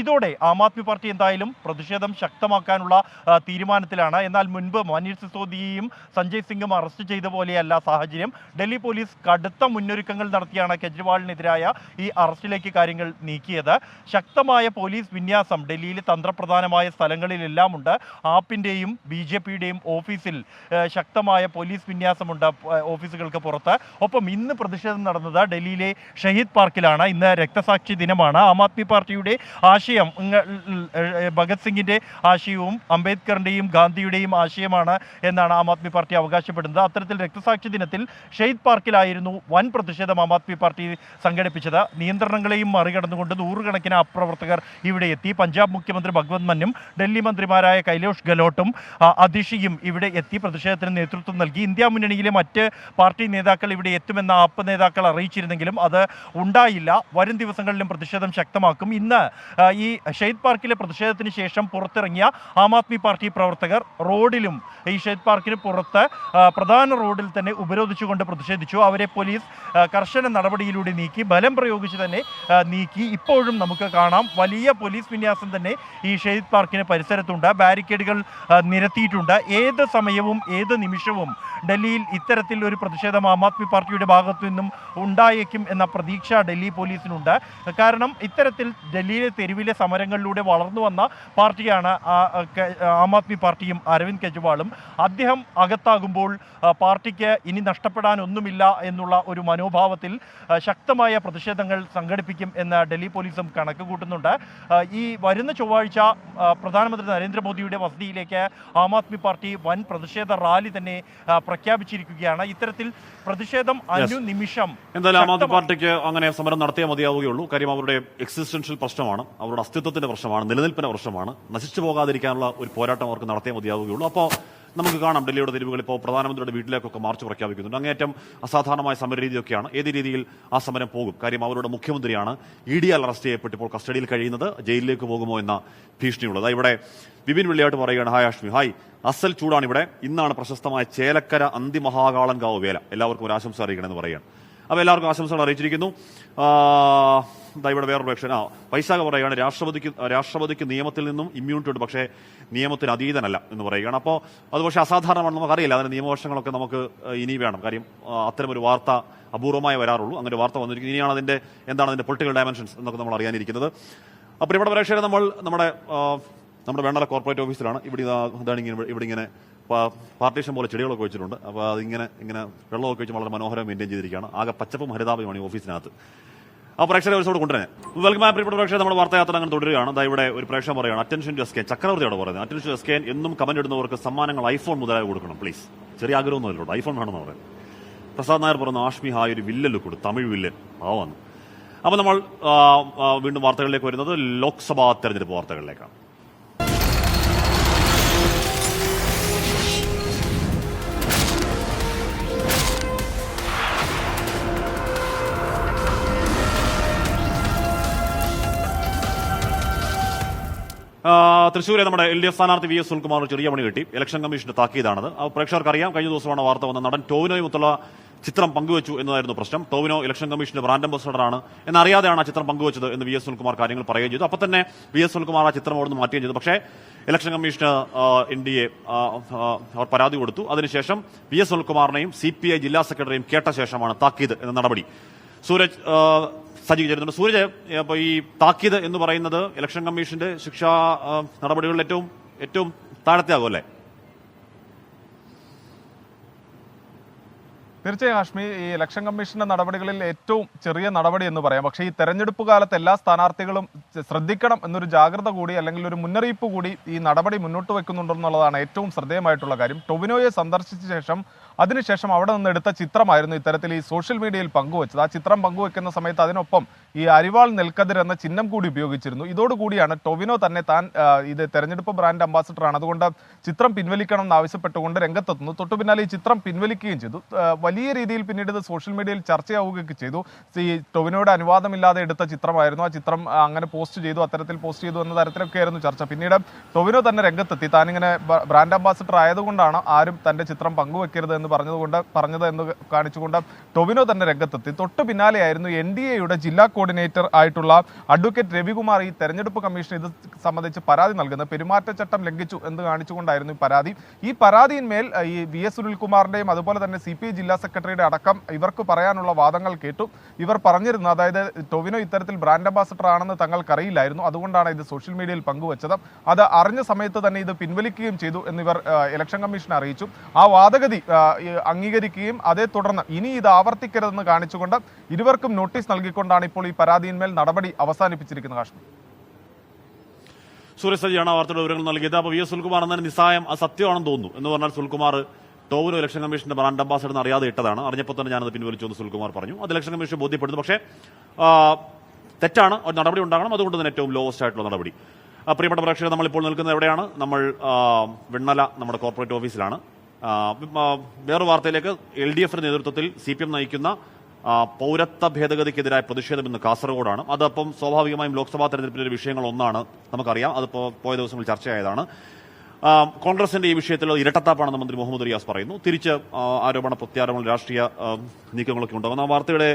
ഇതോടെ ആം ആദ്മി പാർട്ടി എന്തായാലും പ്രതിഷേധം ശക്തമാക്കാനുള്ള തീരുമാനത്തിലാണ്. എന്നാൽ മുൻപ് മനീഷ് സിസോദിയെയും സഞ്ജയ് സിംഗും അറസ്റ്റ് ചെയ്ത പോലെയല്ല സാഹചര്യം. ഡൽഹി പോലീസ് കടുത്ത മുന്നൊരുക്കങ്ങൾ നടത്തിയാണ് കെജ്രിവാളിനെതിരായ ഈ അറസ്റ്റിലേക്ക് കാര്യങ്ങൾ നീക്കിയത്. ശക്തമായ പോലീസ് വിന്യാസം ഡൽഹിയിലെ തന്ത്രപ്രധാനമായ സ്ഥലങ്ങളിലെല്ലാം ഉണ്ട്. ആപ്പിൻ്റെയും BJPയുടെയും ഓഫീസിൽ ശക്തമായ പോലീസ് വിന്യാസമുണ്ട് ഓഫീസുകൾക്ക് പുറത്ത്. ഒപ്പം ഇന്ന് പ്രതിഷേധം നടന്നത് ഡൽഹിയിലെ ഷഹീദ് പാർക്കിലാണ്. ഇന്ന് രക്തസാക്ഷി ദിനമാണ്. ആം ആദ്മി പാർട്ടിയുടെ ആശയം ഭഗത് സിംഗിന്റെ ആശയവും അംബേദ്കറിന്റെയും ഗാന്ധിയുടെയും ആശയമാണ് എന്നാണ് ആം ആദ്മി പാർട്ടി അവകാശപ്പെടുന്നത്. അത്തരത്തിൽ രക്തസാക്ഷി ദിനത്തിൽ ഷഹീദ് പാർക്കിലായിരുന്നു വൻ പ്രതിഷേധം ആം ആദ്മി പാർട്ടി സംഘടിപ്പിച്ചത്. നിയന്ത്രണങ്ങളെയും മറികടന്നുകൊണ്ട് നൂറുകണക്കിന് അപ്രവർത്തകർ ഇവിടെ എത്തി. പഞ്ചാബ് മുഖ്യമന്ത്രി ഭഗവത് മാനും ഡൽഹി മന്ത്രിമാരായ കൈലാഷ് ഗെഹ്ലോട്ടും അതിഷിയും ഇവിടെ എത്തി പ്രതിഷേധത്തിന് നേതൃത്വം നൽകി. ഇന്ത്യ മുന്നണിയിലെ മറ്റ് പാർട്ടി നേതാക്കൾ ഇവിടെ എത്തുമെന്ന ആപ്പ് നേതാക്കൾ അറിയിച്ചിരുന്നെങ്കിലും അത് ഉണ്ടായില്ല. വരും ദിവസങ്ങളിലും പ്രതിഷേധം ശക്തമാക്കും. ഇന്ന് ഈ ഷഹീദ് പാർക്കിലെ പ്രതിഷേധത്തിന് ശേഷം പുറത്തിറങ്ങിയ ആം ആദ്മി പാർട്ടി പ്രവർത്തകർ റോഡിലും ഈ ഷഹീദ് പാർക്കിന് പുറത്ത് പ്രധാന റോഡിൽ തന്നെ ഉപരോധിച്ചുകൊണ്ട് പ്രതിഷേധിച്ചു. അവരെ പോലീസ് കർശന നടപടിയിലൂടെ നീക്കി, ബലം പ്രയോഗിച്ച് തന്നെ നീക്കി. ഇപ്പോഴും നമുക്ക് കാണാം വലിയ പോലീസ് വിന്യാസം തന്നെ ഈ ഷഹീദ് പാർക്കിന് പരിസരത്തുണ്ട്. ബാരിക്കേഡുകൾ നിരത്തിയിട്ടുണ്ട്. ഏത് സമയവും ഏത് നിമിഷവും ഡൽഹിയിൽ ഇത്തരത്തിൽ ഒരു പ്രതിഷേധം ആം ആദ്മി പാർട്ടിയുടെ ഭാഗത്തു നിന്നും ഉണ്ടായേക്കും എന്ന പ്രതീക്ഷ ഡൽഹി പോലീസിനുണ്ട്. കാരണം ഇത്തരത്തിൽ ഡൽഹിയിലെ തെരുവിലെ സമരങ്ങളിലൂടെ വളർന്നു വന്ന പാർട്ടിയാണ് ആം ആദ്മി പാർട്ടിയും അരവിന്ദ് കെജ്രിവാളും. അദ്ദേഹം അകത്താകുമ്പോൾ പാർട്ടിക്ക് ഇനി നഷ്ടപ്പെടാനൊന്നുമില്ല എന്നുള്ള ഒരു മനോഭാവത്തിൽ ശക്തമായ പ്രതിഷേധങ്ങൾ സംഘടിപ്പിക്കും എന്ന് ഡൽഹി പോലീസും കണക്ക് കൂട്ടുന്നുണ്ട്. ഈ വരുന്ന ചൊവ്വാഴ്ച പ്രധാനമന്ത്രി നരേന്ദ്രമോദിയുടെ വസതിയിലേക്ക് ആം ആദ്മി പാർട്ടി വൻ പ്രതിഷേധ റാലി തന്നെ പ്രഖ്യാപിച്ചിരിക്കുകയാണ്. ഇത്തരത്തിൽ പ്രതിഷേധം അനുനിമിഷം
എന്തായാലും ആം ആദ്മി പാർട്ടിക്ക് അങ്ങനെ സമരം നടത്തിയേ മതിയാവുകയുള്ളൂ. കാര്യം അവരുടെ എക്സിസ്റ്റൻഷ്യൽ പ്രശ്നമാണ്, അവരുടെ അസ്തിത്വത്തിന്റെ പ്രശ്നമാണ്, നിലനിൽപ്പിന്റെ പ്രശ്നമാണ്. നശിച്ചു പോകാതിരിക്കാനുള്ള ഒരു പോരാട്ടം അവർക്ക് നടത്തിയേ മതിയാവുകയുള്ളൂ. അപ്പോൾ നമുക്ക് കാണാം ഡൽഹിയുടെ തെരുവുകളിൽ ഇപ്പോൾ പ്രധാനമന്ത്രിയുടെ വീട്ടിലേക്കൊക്കെ മാർച്ച് പ്രഖ്യാപിക്കുന്നുണ്ട്. അങ്ങേയറ്റം അസാധാരണമായ സമരരീതിയൊക്കെയാണ്. ഏത് രീതിയിൽ ആ സമരം പോകും? കാര്യം അവരുടെ മുഖ്യമന്ത്രിയാണ് ED-യാൽ അറസ്റ്റ് ചെയ്യപ്പെട്ട് ഇപ്പോൾ കസ്റ്റഡിയിൽ കഴിയുന്നത്. ജയിലിലേക്ക് പോകുമോ എന്ന ഭീഷണിയുള്ളത്. ഇവിടെ വിപിൻ വെള്ളിയാട്ട് പറയുകയാണ്. ഹായ് അഷ്മി. ഹായ്. അസൽ ചൂടാണ് ഇവിടെ. ഇന്നാണ് പ്രശസ്തമായ ചേലക്കര അന്തിമഹാകാളൻകാവ് വേല. എല്ലാവർക്കും ഒരു ആശംസ അറിയിക്കണമെന്ന് പറയുകയാണ്. അപ്പോൾ എല്ലാവർക്കും ആശംസകൾ അറിയിച്ചിരിക്കുന്നു. ഇവിടെ വേറൊരു പ്രേക്ഷകൻ വൈശാഖ പറയുകയാണ് രാഷ്ട്രപതിക്ക് നിയമത്തിൽ നിന്നും ഇമ്മ്യൂണിറ്റി ഉണ്ട്, പക്ഷേ നിയമത്തിന് അതീതനല്ല എന്ന് പറയുകയാണ്. അപ്പോൾ അത് പക്ഷേ അസാധാരണമാണ്, നമുക്കറിയില്ല. അതിന് നിയമവശങ്ങളൊക്കെ നമുക്ക് ഇനി വേണം. കാര്യം അത്തരമൊരു വാർത്ത അപൂർവമായി വരാറുള്ളൂ. അങ്ങനെ വാർത്ത വന്നിരിക്കുന്നത് ഇനിയാണ് എന്താണ് അതിന്റെ പൊളിറ്റിക്കൽ ഡയമെൻഷൻസ് എന്നൊക്കെ നമ്മൾ അറിയാനിരിക്കുന്നത്. അപ്പോൾ ഇവിടെ പ്രേക്ഷകരെ നമ്മുടെ വേണ്ടല കോർപ്പറേറ്റ് ഓഫീസിലാണ്. ഇവിടെ ഇങ്ങനെ പാർട്ടീഷൻ പോലെ ചെടികളൊക്കെ വെച്ചിട്ടുണ്ട്. അപ്പോൾ അതിങ്ങനെ വെള്ളമൊക്കെ വെച്ച് വളരെ മനോഹരം മെയിൻറ്റെയിൻ ചെയ്തിരിക്കുകയാണ്. ആകെ പച്ചപ്പും ഹരിതാപയുമാണ് ഈ ഓഫീസിനകത്ത്. ആ പ്രേക്ഷകരെ ഒരു കൊണ്ടുവരാൻ വെൽക്കം പ്രിയപ്പെട്ട പ്രേക്ഷകർ, നമ്മുടെ വാർത്തായാത്ര അങ്ങനെ തുടരുകയാണ്. അതാ ഇവിടെ ഒരു പ്രേക്ഷകൻ പറയുകയാണ്, അറ്റൻഷൻ ടു എസ്കേൻ, ചക്രവർത്തിയാണ് പറയുന്നത്, അറ്റൻഷൻ ടു എസ്കേൻ എന്നും കമന്റ് ഇടുന്നവർക്ക് സമ്മാനങ്ങൾ ഐഫോൺ മുതലായി കൊടുക്കണം പ്ലീസ്. ചെറിയ ആഗ്രഹമൊന്നുമല്ലോ, ഐഫോൺ വേണമെന്ന് പറയുന്നത്. പ്രസാദ് നായർ പറഞ്ഞു ആഷ്മി ഹായ് ഒരു വില്ലല് കൊടു, തമിഴ് വില്ലൻ വന്നു. അപ്പോൾ നമ്മൾ വീണ്ടും വാർത്തകളിലേക്ക് വരുന്നത് ലോക്സഭാ തെരഞ്ഞെടുപ്പ് വാർത്തകളിലേക്കാണ്. തൃശ്ശൂരെ നമ്മുടെ LDF സ്ഥാനാർത്ഥി VS സുനിൽകുമാർ ചെറിയ പണി കിട്ടി. ഇലക്ഷൻ കമ്മീഷന്റെ താക്കീതാണത്. പ്രേക്ഷകർക്ക് അറിയാം, കഴിഞ്ഞ ദിവസമാണ് വാർത്ത വന്ന നടൻ ടോവിനോയുമൊത്തുള്ള ചിത്രം പങ്കുവച്ചു എന്നതായിരുന്നു പ്രശ്നം. ടോവിനോ ഇലക്ഷൻ കമ്മീഷന്റെ ബ്രാൻഡ് അംബാസഡറാണ് എന്നറിയാതെയാണ് ആ ചിത്രം പങ്കുവച്ചത് എന്ന് VS സുനിൽകുമാർ കാര്യങ്ങൾ പറയുകയും ചെയ്തു. അപ്പോൾ തന്നെ VS സുനിൽകുമാർ ആ ചിത്രം അവിടുന്ന് മാറ്റുകയും ചെയ്തു. പക്ഷേ ഇലക്ഷൻ കമ്മീഷന് NDA അവർ പരാതി കൊടുത്തു. അതിനുശേഷം VS സുനിൽകുമാറിനെയും CPI ജില്ലാ സെക്രട്ടറിയും കേട്ട ശേഷമാണ് താക്കീത് എന്ന നടപടി. സൂരജ് സജ്ജീകരിച്ചിരുന്നുണ്ട്. സൂരജ്, അപ്പോൾ ഈ താക്കീത് എന്ന് പറയുന്നത് ഇലക്ഷൻ കമ്മീഷന്റെ ശിക്ഷാ നടപടികളിൽ ഏറ്റവും താഴത്തെ ആകും അല്ലേ?
തീർച്ചയായും ഹാഷ്മി, ഈ ഇലക്ഷൻ കമ്മീഷന്റെ നടപടികളിൽ ഏറ്റവും ചെറിയ നടപടി എന്ന് പറയാം. പക്ഷേ ഈ തെരഞ്ഞെടുപ്പ് കാലത്ത് എല്ലാ സ്ഥാനാർത്ഥികളും ശ്രദ്ധിക്കണം എന്നൊരു ജാഗ്രത കൂടി, അല്ലെങ്കിൽ ഒരു മുന്നറിയിപ്പ് കൂടി ഈ നടപടി മുന്നോട്ട് വെക്കുന്നുണ്ടെന്നുള്ളതാണ് ഏറ്റവും ശ്രദ്ധേയമായിട്ടുള്ള കാര്യം. ടൊവിനോയെ സന്ദർശിച്ച ശേഷം അതിനുശേഷം അവിടെ നിന്ന് എടുത്ത ചിത്രമായിരുന്നു ഇത്തരത്തിൽ ഈ സോഷ്യൽ മീഡിയയിൽ പങ്കുവച്ചത്. ആ ചിത്രം പങ്കുവെക്കുന്ന സമയത്ത് അതിനൊപ്പം ഈ അരിവാൾ നെൽക്കതിർ എന്ന ചിഹ്നം കൂടി ഉപയോഗിച്ചിരുന്നു. ഇതോടുകൂടിയാണ് ടൊവിനോ തന്നെ താൻ ഇത് തെരഞ്ഞെടുപ്പ് ബ്രാൻഡ് അംബാസഡറാണ്, അതുകൊണ്ട് ചിത്രം പിൻവലിക്കണം എന്നാവശ്യപ്പെട്ടുകൊണ്ട് രംഗത്തെത്തുന്നു. തൊട്ടു പിന്നാലെ ഈ ചിത്രം പിൻവലിക്കുകയും ചെയ്തു. വലിയ രീതിയിൽ പിന്നീട് ഇത് സോഷ്യൽ മീഡിയയിൽ ചർച്ചയാവുകയൊക്കെ ചെയ്തു. ഈ ടൊവിനോയുടെ അനുവാദമില്ലാതെ എടുത്ത ചിത്രമായിരുന്നു, ആ ചിത്രം അങ്ങനെ പോസ്റ്റ് ചെയ്തു, അത്തരത്തിൽ പോസ്റ്റ് ചെയ്തു എന്ന തരത്തിലൊക്കെയായിരുന്നു ചർച്ച. പിന്നീട് ടൊവിനോ തന്നെ രംഗത്തെത്തി, താനിങ്ങനെ ബ്രാൻഡ് അംബാസഡർ ആയതുകൊണ്ടാണ് ആരും തന്റെ ചിത്രം പങ്കുവെക്കരുത് എന്ന് പറഞ്ഞത് എന്ന് കാണിച്ചുകൊണ്ട് ടൊവിനോ തന്നെ രംഗത്തെത്തി. തൊട്ടു പിന്നാലെയായിരുന്നു NDAയുടെ ജില്ലാ കോർഡിനേറ്റർ ആയിട്ടുള്ള അഡ്വക്കേറ്റ് രവികുമാർ ഈ തെരഞ്ഞെടുപ്പ് കമ്മീഷൻ ഇത് സംബന്ധിച്ച് പരാതി നൽകുന്നത്. പെരുമാറ്റച്ചട്ടം ലംഘിച്ചു എന്ന് കാണിച്ചുകൊണ്ടായിരുന്നു പരാതി. ഈ പരാതിയിന്മേൽ ഈ VS സുനിൽകുമാറിന്റെയും അതുപോലെ തന്നെ CPI ജില്ലാ സെക്രട്ടറിയുടെ അടക്കം ഇവർക്ക് പറയാനുള്ള വാദങ്ങൾ കേട്ടു. ഇവർ പറഞ്ഞിരുന്നു, അതായത് ടൊവിനോ ഇത്തരത്തിൽ ബ്രാൻഡ് അംബാസഡർ ആണെന്ന് തങ്ങൾക്കറിയില്ലായിരുന്നു, അതുകൊണ്ടാണ് ഇത് സോഷ്യൽ മീഡിയയിൽ പങ്കുവച്ചത്. അത് അറിഞ്ഞ സമയത്ത് തന്നെ ഇത് പിൻവലിക്കുകയും ചെയ്തു എന്നിവർ ഇലക്ഷൻ കമ്മീഷനെ അറിയിച്ചു. ആ വാദഗതി അംഗീകരിക്കുകയും അതേ തുടർന്ന് ഇനി ഇത് ആവർത്തിക്കരുതെന്ന് കാണിച്ചുകൊണ്ട് ഇരുവർക്കും നോട്ടീസ് നൽകിക്കൊണ്ടാണ് ഇപ്പോൾ ഈ പരാതിയിന്മേൽ നടപടി അവസാനിപ്പിച്ചിരിക്കുന്നത്. കാശ്മീർ
സുരേഷ് സജിയാണ് വാർത്തയുടെ വിവരങ്ങൾ നൽകിയത്. അപ്പോൾ VS സുനിൽകുമാർ എന്നാൽ നിസ്സായം സത്യമാണെന്ന് തോന്നുന്നു എന്ന് പറഞ്ഞാൽ സുനിൽകുമാർ ടോവിനോ ഇലക്ഷൻ കമ്മീഷന്റെ ബ്രാൻഡ് അംബാസഡർ എന്ന് അറിയാതെ ഇട്ടതാണ്, അറിഞ്ഞപ്പോൾ തന്നെ ഞാനത് പിൻവലിച്ചു എന്ന് സുനിൽകുമാർ പറഞ്ഞു. അത് ഇലക്ഷൻ കമ്മീഷൻ ബോധ്യപ്പെടുന്നു. പക്ഷേ തെറ്റാണ്, ഒരു നടപടി ഉണ്ടാകണം, അതുകൊണ്ട് തന്നെ ഏറ്റവും ലോവസ്റ്റ് ആയിട്ടുള്ള നടപടി. പ്രിയപ്പെട്ട പ്രേക്ഷകർ, നമ്മളിപ്പോൾ നിൽക്കുന്നത് എവിടെയാണ്? നമ്മൾ വെണ്ണല നമ്മുടെ കോർപ്പറേറ്റ് ഓഫീസിലാണ്. വേറൊരു വാർത്തയിലേക്ക്, LDFന്റെ നേതൃത്വത്തിൽ CPM നയിക്കുന്ന പൗരത്വ ഭേദഗതിക്കെതിരായ പ്രതിഷേധം ഇന്ന് കാസർഗോഡാണ്. അതപ്പം സ്വാഭാവികമായും ലോക്സഭാ തെരഞ്ഞെടുപ്പിന്റെ വിഷയങ്ങൾ ഒന്നാണ്, നമുക്കറിയാം, അതിപ്പോൾ പോയ ദിവസങ്ങളിൽ ചർച്ചയായതാണ്. കോൺഗ്രസിന്റെ ഈ വിഷയത്തിൽ ഇരട്ടത്താപ്പാണെന്ന് മന്ത്രി മുഹമ്മദ് റിയാസ് പറയുന്നു. തിരിച്ച് ആരോപണ പ്രത്യാരോപണ രാഷ്ട്രീയ നീക്കങ്ങളൊക്കെ ഉണ്ടാകും. ആ വാർത്തയുടെ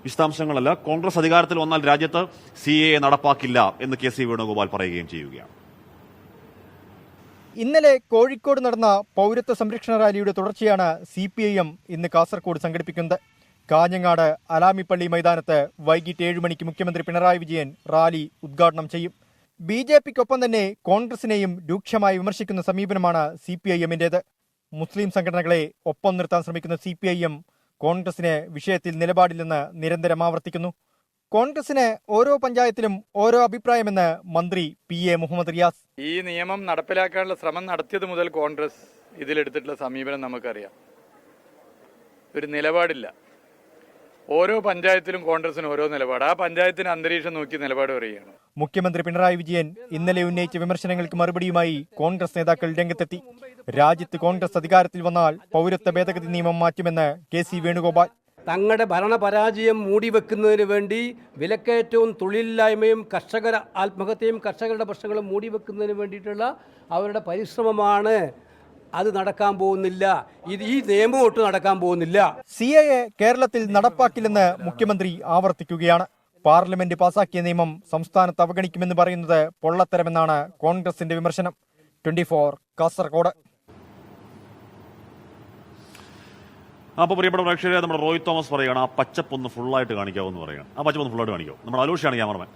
വിശദാംശങ്ങളല്ല. കോൺഗ്രസ് അധികാരത്തിൽ വന്നാൽ രാജ്യത്ത് CAA നടപ്പാക്കില്ല എന്ന് KC വേണുഗോപാൽ പറയുകയും ചെയ്യുകയാണ്.
ഇന്നലെ കോഴിക്കോട് നടന്ന പൗരത്വ സംരക്ഷണ റാലിയുടെ തുടർച്ചയാണ് CPIM ഇന്ന് കാസർഗോഡ് സംഘടിപ്പിക്കുന്നത്. കാഞ്ഞങ്ങാട് അലാമിപ്പള്ളി മൈതാനത്ത് വൈകിട്ട് 7 മണിക്ക് മുഖ്യമന്ത്രി പിണറായി വിജയൻ റാലി ഉദ്ഘാടനം ചെയ്യും. BJPക്കൊപ്പം തന്നെ കോൺഗ്രസിനെയും രൂക്ഷമായി വിമർശിക്കുന്ന സമീപനമാണ് CPIMന്റേത്. മുസ്ലിം സംഘടനകളെ ഒപ്പം നിർത്താൻ ശ്രമിക്കുന്ന CPIM കോൺഗ്രസിന് വിഷയത്തിൽ നിലപാടില്ലെന്ന് നിരന്തരം ആവർത്തിക്കുന്നു. കോൺഗ്രസിന് ഓരോ പഞ്ചായത്തിലും ഓരോ അഭിപ്രായമെന്ന് മന്ത്രി PA മുഹമ്മദ് റിയാസ്.
ഈ നിയമം നടപ്പിലാക്കാനുള്ള ശ്രമം നടത്തിയത് മുതൽ കോൺഗ്രസ് ഇതിലെടുത്തിട്ടുള്ള സമീപനം നമുക്കറിയാം. ഒരു നിലപാടില്ല. ഓരോ പഞ്ചായത്തിലും കോൺഗ്രസിന് ഓരോ നിലപാട്, ആ പഞ്ചായത്തിന് അന്തരീക്ഷം നോക്കി നിലപാട് പറയുകയാണ്.
മുഖ്യമന്ത്രി പിണറായി വിജയൻ ഇന്നലെ ഉന്നയിച്ച വിമർശനങ്ങൾക്ക് മറുപടിയുമായി കോൺഗ്രസ് നേതാക്കൾ രംഗത്തെത്തി. രാജ്യത്ത് കോൺഗ്രസ് അധികാരത്തിൽ വന്നാൽ പൗരത്വ ഭേദഗതി നിയമം മാറ്റുമെന്ന് KC വേണുഗോപാൽ.
തങ്ങളുടെ ഭരണപരാജയം മൂടിവെക്കുന്നതിന് വേണ്ടി വിലക്കയറ്റവും തൊഴിലില്ലായ്മയും കർഷകർ ആത്മഹത്യയും കർഷകരുടെ പ്രശ്നങ്ങളും മൂടിവെക്കുന്നതിന് വേണ്ടിയിട്ടുള്ള അവരുടെ പരിശ്രമമാണ്. അത് നടക്കാൻ പോകുന്നില്ല. ഈ നിയമം ഒട്ടും നടക്കാൻ പോകുന്നില്ല.
CAA കേരളത്തിൽ നടപ്പാക്കില്ലെന്ന് മുഖ്യമന്ത്രി ആവർത്തിക്കുകയാണ്. പാർലമെന്റ് പാസാക്കിയ നിയമം സംസ്ഥാനത്ത് അവഗണിക്കുമെന്ന് പറയുന്നത് പൊള്ളത്തരമെന്നാണ് കോൺഗ്രസിന്റെ വിമർശനം. 24 കാസർഗോഡ്.
അപ്പോൾ പ്രിയപ്പെട്ട പ്രേക്ഷകരെ, നമ്മുടെ റോയ് തോമസ് പറയുകയാണ് ആ പച്ചപ്പൊന്ന് ഫുള്ളായിട്ട് കാണിക്കാമെന്ന് പറയുകയാണ്. ആ പച്ചപ്പൊന്ന് ഫുള്ളായിട്ട് കാണിക്കാവും. നമ്മുടെ അലോഷിയാണ് ക്യാമറമാൻ.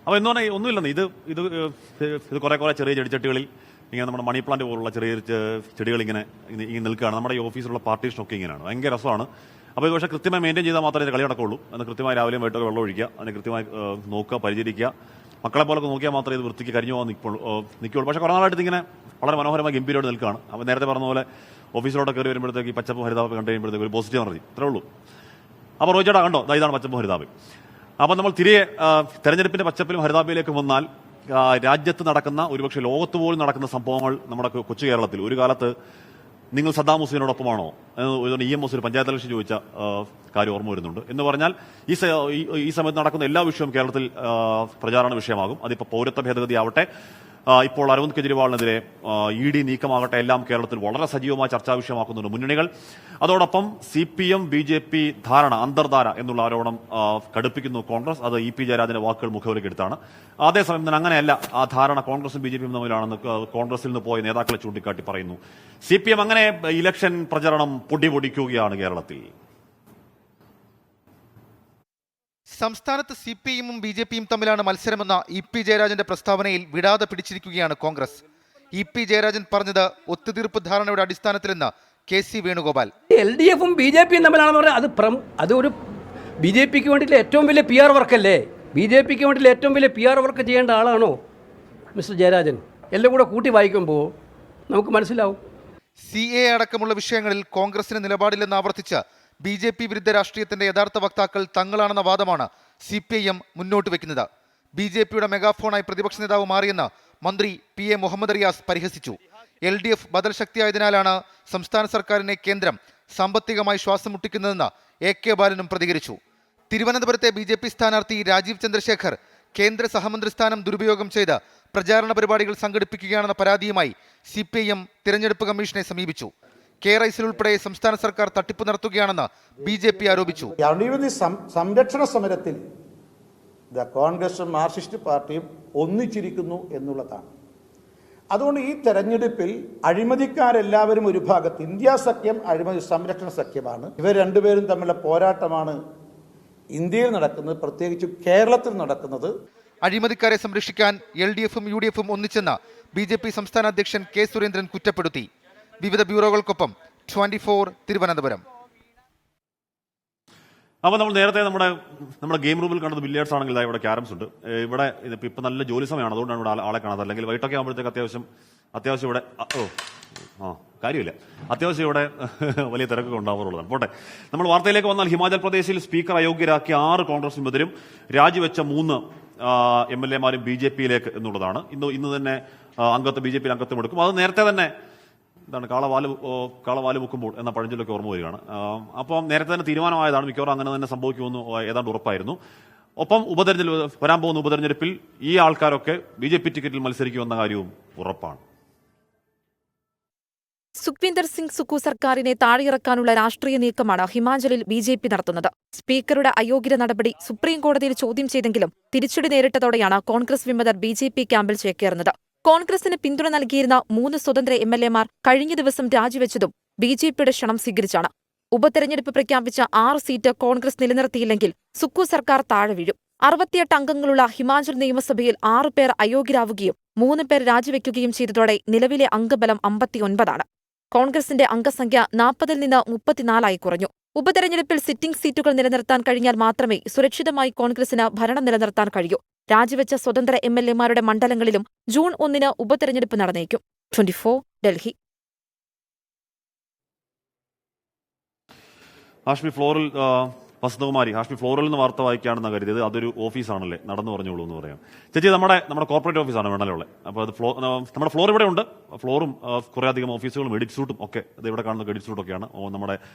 അപ്പോൾ എന്ന് പറഞ്ഞാൽ ഒന്നുമില്ലെന്ന്, ഇത് കുറേ ചെറിയ ചെടിച്ചട്ടികളിൽ ഇങ്ങനെ നമ്മുടെ മണി പ്ലാന്റ് പോലുള്ള ചെറിയ ചെടികൾ ഇങ്ങനെ നിൽക്കുകയാണ്. നമ്മുടെ ഈ ഓഫീസിലുള്ള പാർട്ടീഷനൊക്കെ ഇങ്ങനെയാണ്. ഭയങ്കര രസമാണ്. അപ്പോൾ പക്ഷേ കൃത്യമായി മെയിൻറ്റെയിൻ ചെയ്താൽ മാത്രമേ ഇതിന് കളി നടക്കുള്ളൂ. അതിന് കൃത്യമായി രാവിലെയും വൈകിട്ടൊക്കെ വെള്ളം ഒഴിക്കുക, അതിന് കൃത്യമായി നോക്കുക, പരിചരിക്കുക. മക്കളെ പോലൊക്കെ നോക്കിയാൽ മാത്രമേ ഇത് വൃത്തിക്ക് കരിഞ്ഞു പോകാൻ നിൽക്കുള്ളൂ. പക്ഷേ കുറേ നാളായിട്ട് ഇതിങ്ങനെ വളരെ മനോഹരമായി ഗംഭീരമായിട്ട് നിൽക്കുകയാണ്. അപ്പോൾ നേരത്തെ പറഞ്ഞ പോലെ ഓഫീസിലോട്ട് കയറി വരുമ്പോഴത്തേക്ക് ഈ പച്ചപ്പ് ഹരിതാപം കണ്ടു കഴിയുമ്പോഴത്തേക്ക് ഒരു പോസിറ്റീവ് എനർജി ഇത്രേ ഉള്ളൂ. അപ്പോൾ റോജേട്ടാ കണ്ടോ, ഇതാണ് പച്ചപ്പ് ഹരിതാപം. അപ്പോൾ നമ്മൾ തിരികെ തെരഞ്ഞെടുപ്പിന്റെ പച്ചപ്പിലും ഹരിതാപയിലേക്ക് വന്നാൽ രാജ്യത്ത് നടക്കുന്ന, ഒരുപക്ഷെ ലോകത്ത് പോലും നടക്കുന്ന സംഭവങ്ങൾ നമ്മുടെ കൊച്ചു കേരളത്തിൽ ഒരു കാലത്ത് നിങ്ങൾ സദ്ദാം ഹുസൈനോടൊപ്പമാണോ എന്ന് EMS ഒരു പഞ്ചായത്ത് ഇലക്ഷൻ ചോദിച്ച കാര്യം ഓർമ്മ വരുന്നുണ്ട്. എന്ന് പറഞ്ഞാൽ ഈ സമയത്ത് നടക്കുന്ന എല്ലാ വിഷയവും കേരളത്തിൽ പ്രചാരണ വിഷയമാകും. അതിപ്പോൾ പൗരത്വ ഭേദഗതി ആവട്ടെ, ഇപ്പോൾ അരവിന്ദ് കെജ്രിവാളിനെതിരെ ED നീക്കമാകട്ടെ, എല്ലാം കേരളത്തിൽ വളരെ സജീവമായ ചർച്ചാ വിഷയമാക്കുന്നുണ്ട് മുന്നണികൾ. അതോടൊപ്പം CPM BJP ധാരണ, അന്തർധാര എന്നുള്ള ആരോപണം കടുപ്പിക്കുന്നു കോൺഗ്രസ്. അത് EP ജയരാജന്റെ വാക്കുകൾ മുഖവിലക്കെടുത്താണ്. അതേസമയം തന്നെ അങ്ങനെയല്ല, ആ ധാരണ കോൺഗ്രസും BJPയും തമ്മിലാണെന്ന് കോൺഗ്രസിൽ നിന്ന് പോയ നേതാക്കളെ ചൂണ്ടിക്കാട്ടി പറയുന്നു. CPM അങ്ങനെ ഇലക്ഷൻ പ്രചരണം പൊടിപൊടിക്കുകയാണ് കേരളത്തിൽ.
സംസ്ഥാനത്ത് CPIയും BJPയും തമ്മിലാണ് മത്സരമെന്ന EP ജയരാജന്റെ പ്രസ്താവനയിൽ വിടാതെ പിടിച്ചിരിക്കുകയാണ് കോൺഗ്രസ്. EP ജയരാജൻ പറഞ്ഞത് ഒത്തുതീർപ്പ് ധാരണയുടെ അടിസ്ഥാനത്തിലെന്ന് KC വേണുഗോപാൽ.
LDFും BJPയും തമ്മിലാണെന്ന് പറഞ്ഞാൽ അതൊരു BJPക്ക് വേണ്ടിയിട്ടുള്ള ഏറ്റവും വലിയ PR വർക്കല്ലേ? BJPക്ക് വേണ്ടിയിട്ടുള്ള ഏറ്റവും വലിയ PR വർക്ക് ചെയ്യേണ്ട ആളാണോ മിസ്റ്റർ ജയരാജൻ? എല്ലാം കൂടെ കൂട്ടി വായിക്കുമ്പോൾ നമുക്ക് മനസ്സിലാവും.
CA അടക്കമുള്ള വിഷയങ്ങളിൽ കോൺഗ്രസിന് നിലപാടില്ലെന്ന് ആവർത്തിച്ച് BJP വിരുദ്ധ രാഷ്ട്രീയത്തിന്റെ യഥാർത്ഥ വക്താക്കൾ തങ്ങളാണെന്ന വാദമാണ് CPIM മുന്നോട്ട് വെക്കുന്നത്. BJPയുടെ മെഗാഫോണായി പ്രതിപക്ഷ നേതാവ് മാറിയെന്ന് മന്ത്രി PA മുഹമ്മദ് റിയാസ് പരിഹസിച്ചു. LDF ബദൽ ശക്തിയായതിനാലാണ് സംസ്ഥാന സർക്കാരിനെ കേന്ദ്രം സാമ്പത്തികമായി ശ്വാസം മുട്ടിക്കുന്നതെന്ന് AK ബാലനും പ്രതികരിച്ചു. തിരുവനന്തപുരത്തെ BJP സ്ഥാനാർത്ഥി രാജീവ് ചന്ദ്രശേഖർ കേന്ദ്ര സഹമന്ത്രി സ്ഥാനം ദുരുപയോഗം ചെയ്ത് പ്രചാരണ പരിപാടികൾ സംഘടിപ്പിക്കുകയാണെന്ന പരാതിയുമായി CPIM തിരഞ്ഞെടുപ്പ് കമ്മീഷനെ സമീപിച്ചു. KRISൽ ഉൾപ്പെടെ സംസ്ഥാന സർക്കാർ തട്ടിപ്പ് നടത്തുകയാണെന്ന് BJP ആരോപിച്ചു.
അഴിമതി സംരക്ഷണ സമരത്തിൽ കോൺഗ്രസും മാർക്സിസ്റ്റ് പാർട്ടിയും ഒന്നിച്ചിരിക്കുന്നു എന്നുള്ളതാണ്. അതുകൊണ്ട് ഈ തെരഞ്ഞെടുപ്പിൽ അഴിമതിക്കാരെല്ലാവരും ഒരു ഭാഗത്ത്, ഇന്ത്യ സഖ്യം അഴിമതി സംരക്ഷണ സഖ്യമാണ്. ഇവർ രണ്ടുപേരും തമ്മിലുള്ള പോരാട്ടമാണ് ഇന്ത്യയിൽ നടക്കുന്നത്, പ്രത്യേകിച്ച് കേരളത്തിൽ നടക്കുന്നത്.
അഴിമതിക്കാരെ സംരക്ഷിക്കാൻ LDFും UDFും ഒന്നിച്ചെന്ന് BJP സംസ്ഥാന അധ്യക്ഷൻ K സുരേന്ദ്രൻ കുറ്റപ്പെടുത്തി. വിവിധ ബ്യൂറോകൾക്കൊപ്പം 24 തിരുവനന്തപുരം.
അപ്പോൾ നമ്മൾ നേരത്തെ നമ്മുടെ ഗെയിം റൂമിൽ കണ്ടത് ബില്ലിയാർഡ്സ് ആണെങ്കിൽ ഇവിടെ ക്യാരംസ് ഉണ്ട്. ഇവിടെ ഇപ്പം നല്ല ജോലി സമയമാണ്, അതുകൊണ്ടാണ് ഇവിടെ ആളെ കാണാത്തത്. അല്ലെങ്കിൽ വൈകിട്ടൊക്കെ ആകുമ്പോഴത്തേക്ക് അത്യാവശ്യം ഇവിടെ കാര്യമില്ല, അത്യാവശ്യം ഇവിടെ വലിയ തിരക്കൊക്കെ ഉണ്ടാവാറുള്ളതാണ്. പോട്ടെ, നമ്മൾ വാർത്തയിലേക്ക് വന്നാൽ ഹിമാചൽ പ്രദേശിൽ സ്പീക്കർ അയോഗ്യരാക്കിയ 6 കോൺഗ്രസ് വിമതരും രാജിവെച്ച 3 MLA മാരും BJPയിലേക്ക് എന്നുള്ളതാണ്. ഇന്ന് തന്നെ BJPയിൽ അംഗത്വം എടുക്കും. അത് നേരത്തെ തന്നെ കാളവാല് മുക്കുമ്പോൾ എന്ന പഴഞ്ചൊല്ലൊക്കെ ഓർമ്മ വരികയാണ്. അപ്പം നേരത്തെ തന്നെ തീരുമാനമായതാണ്, മിക്കവാറും അങ്ങനെ തന്നെ സംഭവിക്കുമെന്ന് ഏതാണ്ട് ഉറപ്പായിരുന്നു. ഒപ്പം വരാൻ പോകുന്ന ഉപതെരഞ്ഞെടുപ്പിൽ ഈ ആൾക്കാരൊക്കെ BJP ടിക്കറ്റിൽ മത്സരിക്കുമെന്ന കാര്യവും ഉറപ്പാണ്.
സുഖ്വീന്ദർ സിംഗ് സുക്കു സർക്കാരിനെ താഴെയിറക്കാനുള്ള രാഷ്ട്രീയ നീക്കമാണ് ഹിമാചലിൽ BJP നടത്തുന്നത്. സ്പീക്കറുടെ അയോഗ്യത നടപടി സുപ്രീം കോടതിയിൽ ചോദ്യം ചെയ്തെങ്കിലും തിരിച്ചടി നേരിട്ടതോടെയാണ് കോൺഗ്രസ് വിമതർ BJP ക്യാമ്പിൽ ചേക്കേറുന്നത്. കോൺഗ്രസിന് പിന്തുണ നൽകിയിരുന്ന 3 സ്വതന്ത്ര MLA മാർ കഴിഞ്ഞ ദിവസം രാജിവെച്ചതും BJPയുടെ ക്ഷണം സ്വീകരിച്ചാണ്. ഉപതെരഞ്ഞെടുപ്പ് പ്രഖ്യാപിച്ച 6 സീറ്റ് കോൺഗ്രസ് നിലനിർത്തിയില്ലെങ്കിൽ സുക്കു സർക്കാർ താഴെ വീഴും. 68 അംഗങ്ങളുള്ള ഹിമാചൽ നിയമസഭയിൽ 6 പേർ അയോഗ്യരാവുകയും 3 പേർ രാജിവെക്കുകയും ചെയ്തതോടെ നിലവിലെ അംഗബലം 59 ആണ്. കോൺഗ്രസിന്റെ അംഗസംഖ്യ 40-ൽ നിന്ന് 34 കുറഞ്ഞു. ഉപതെരഞ്ഞെടുപ്പിൽ സിറ്റിംഗ് സീറ്റുകൾ നിലനിർത്താൻ കഴിഞ്ഞാൽ മാത്രമേ സുരക്ഷിതമായി കോൺഗ്രസിന് ഭരണം നിലനിർത്താൻ കഴിയൂ. രാജിവെച്ച സ്വതന്ത്ര MLA മാരുടെ മണ്ഡലങ്ങളിലും ജൂൺ 1 ഉപതെരഞ്ഞെടുപ്പ് നടന്നേക്കും. 24 ഡൽഹി.
ഹാഷ്മി ഫ്ലോറിൽ വസന്തകുമാരി, ഹാഷ്മി ഫ്ലോറിൽ നിന്ന് വാർത്ത വായിക്കുകയാണെന്ന് കരുതിയത് അതൊരു ഓഫീസാണല്ലേ, നടന്നു പറഞ്ഞോളൂ എന്ന് പറയാം. ചേച്ചി, നമ്മുടെ കോർപ്പറേറ്റ് ഓഫീസാണ് വേണമല്ലേ. അപ്പോൾ അത് നമ്മുടെ ഫ്ലോർ ഇവിടെ ഉണ്ട്. ഫ്ലോറും കുറേയധികം ഓഫീസുകളും എഡിറ്റ് സൂട്ടും ഒക്കെ ഇത് ഇവിടെ കാണുന്ന എഡിറ്റ് സൂട്ടൊക്കെയാണ്.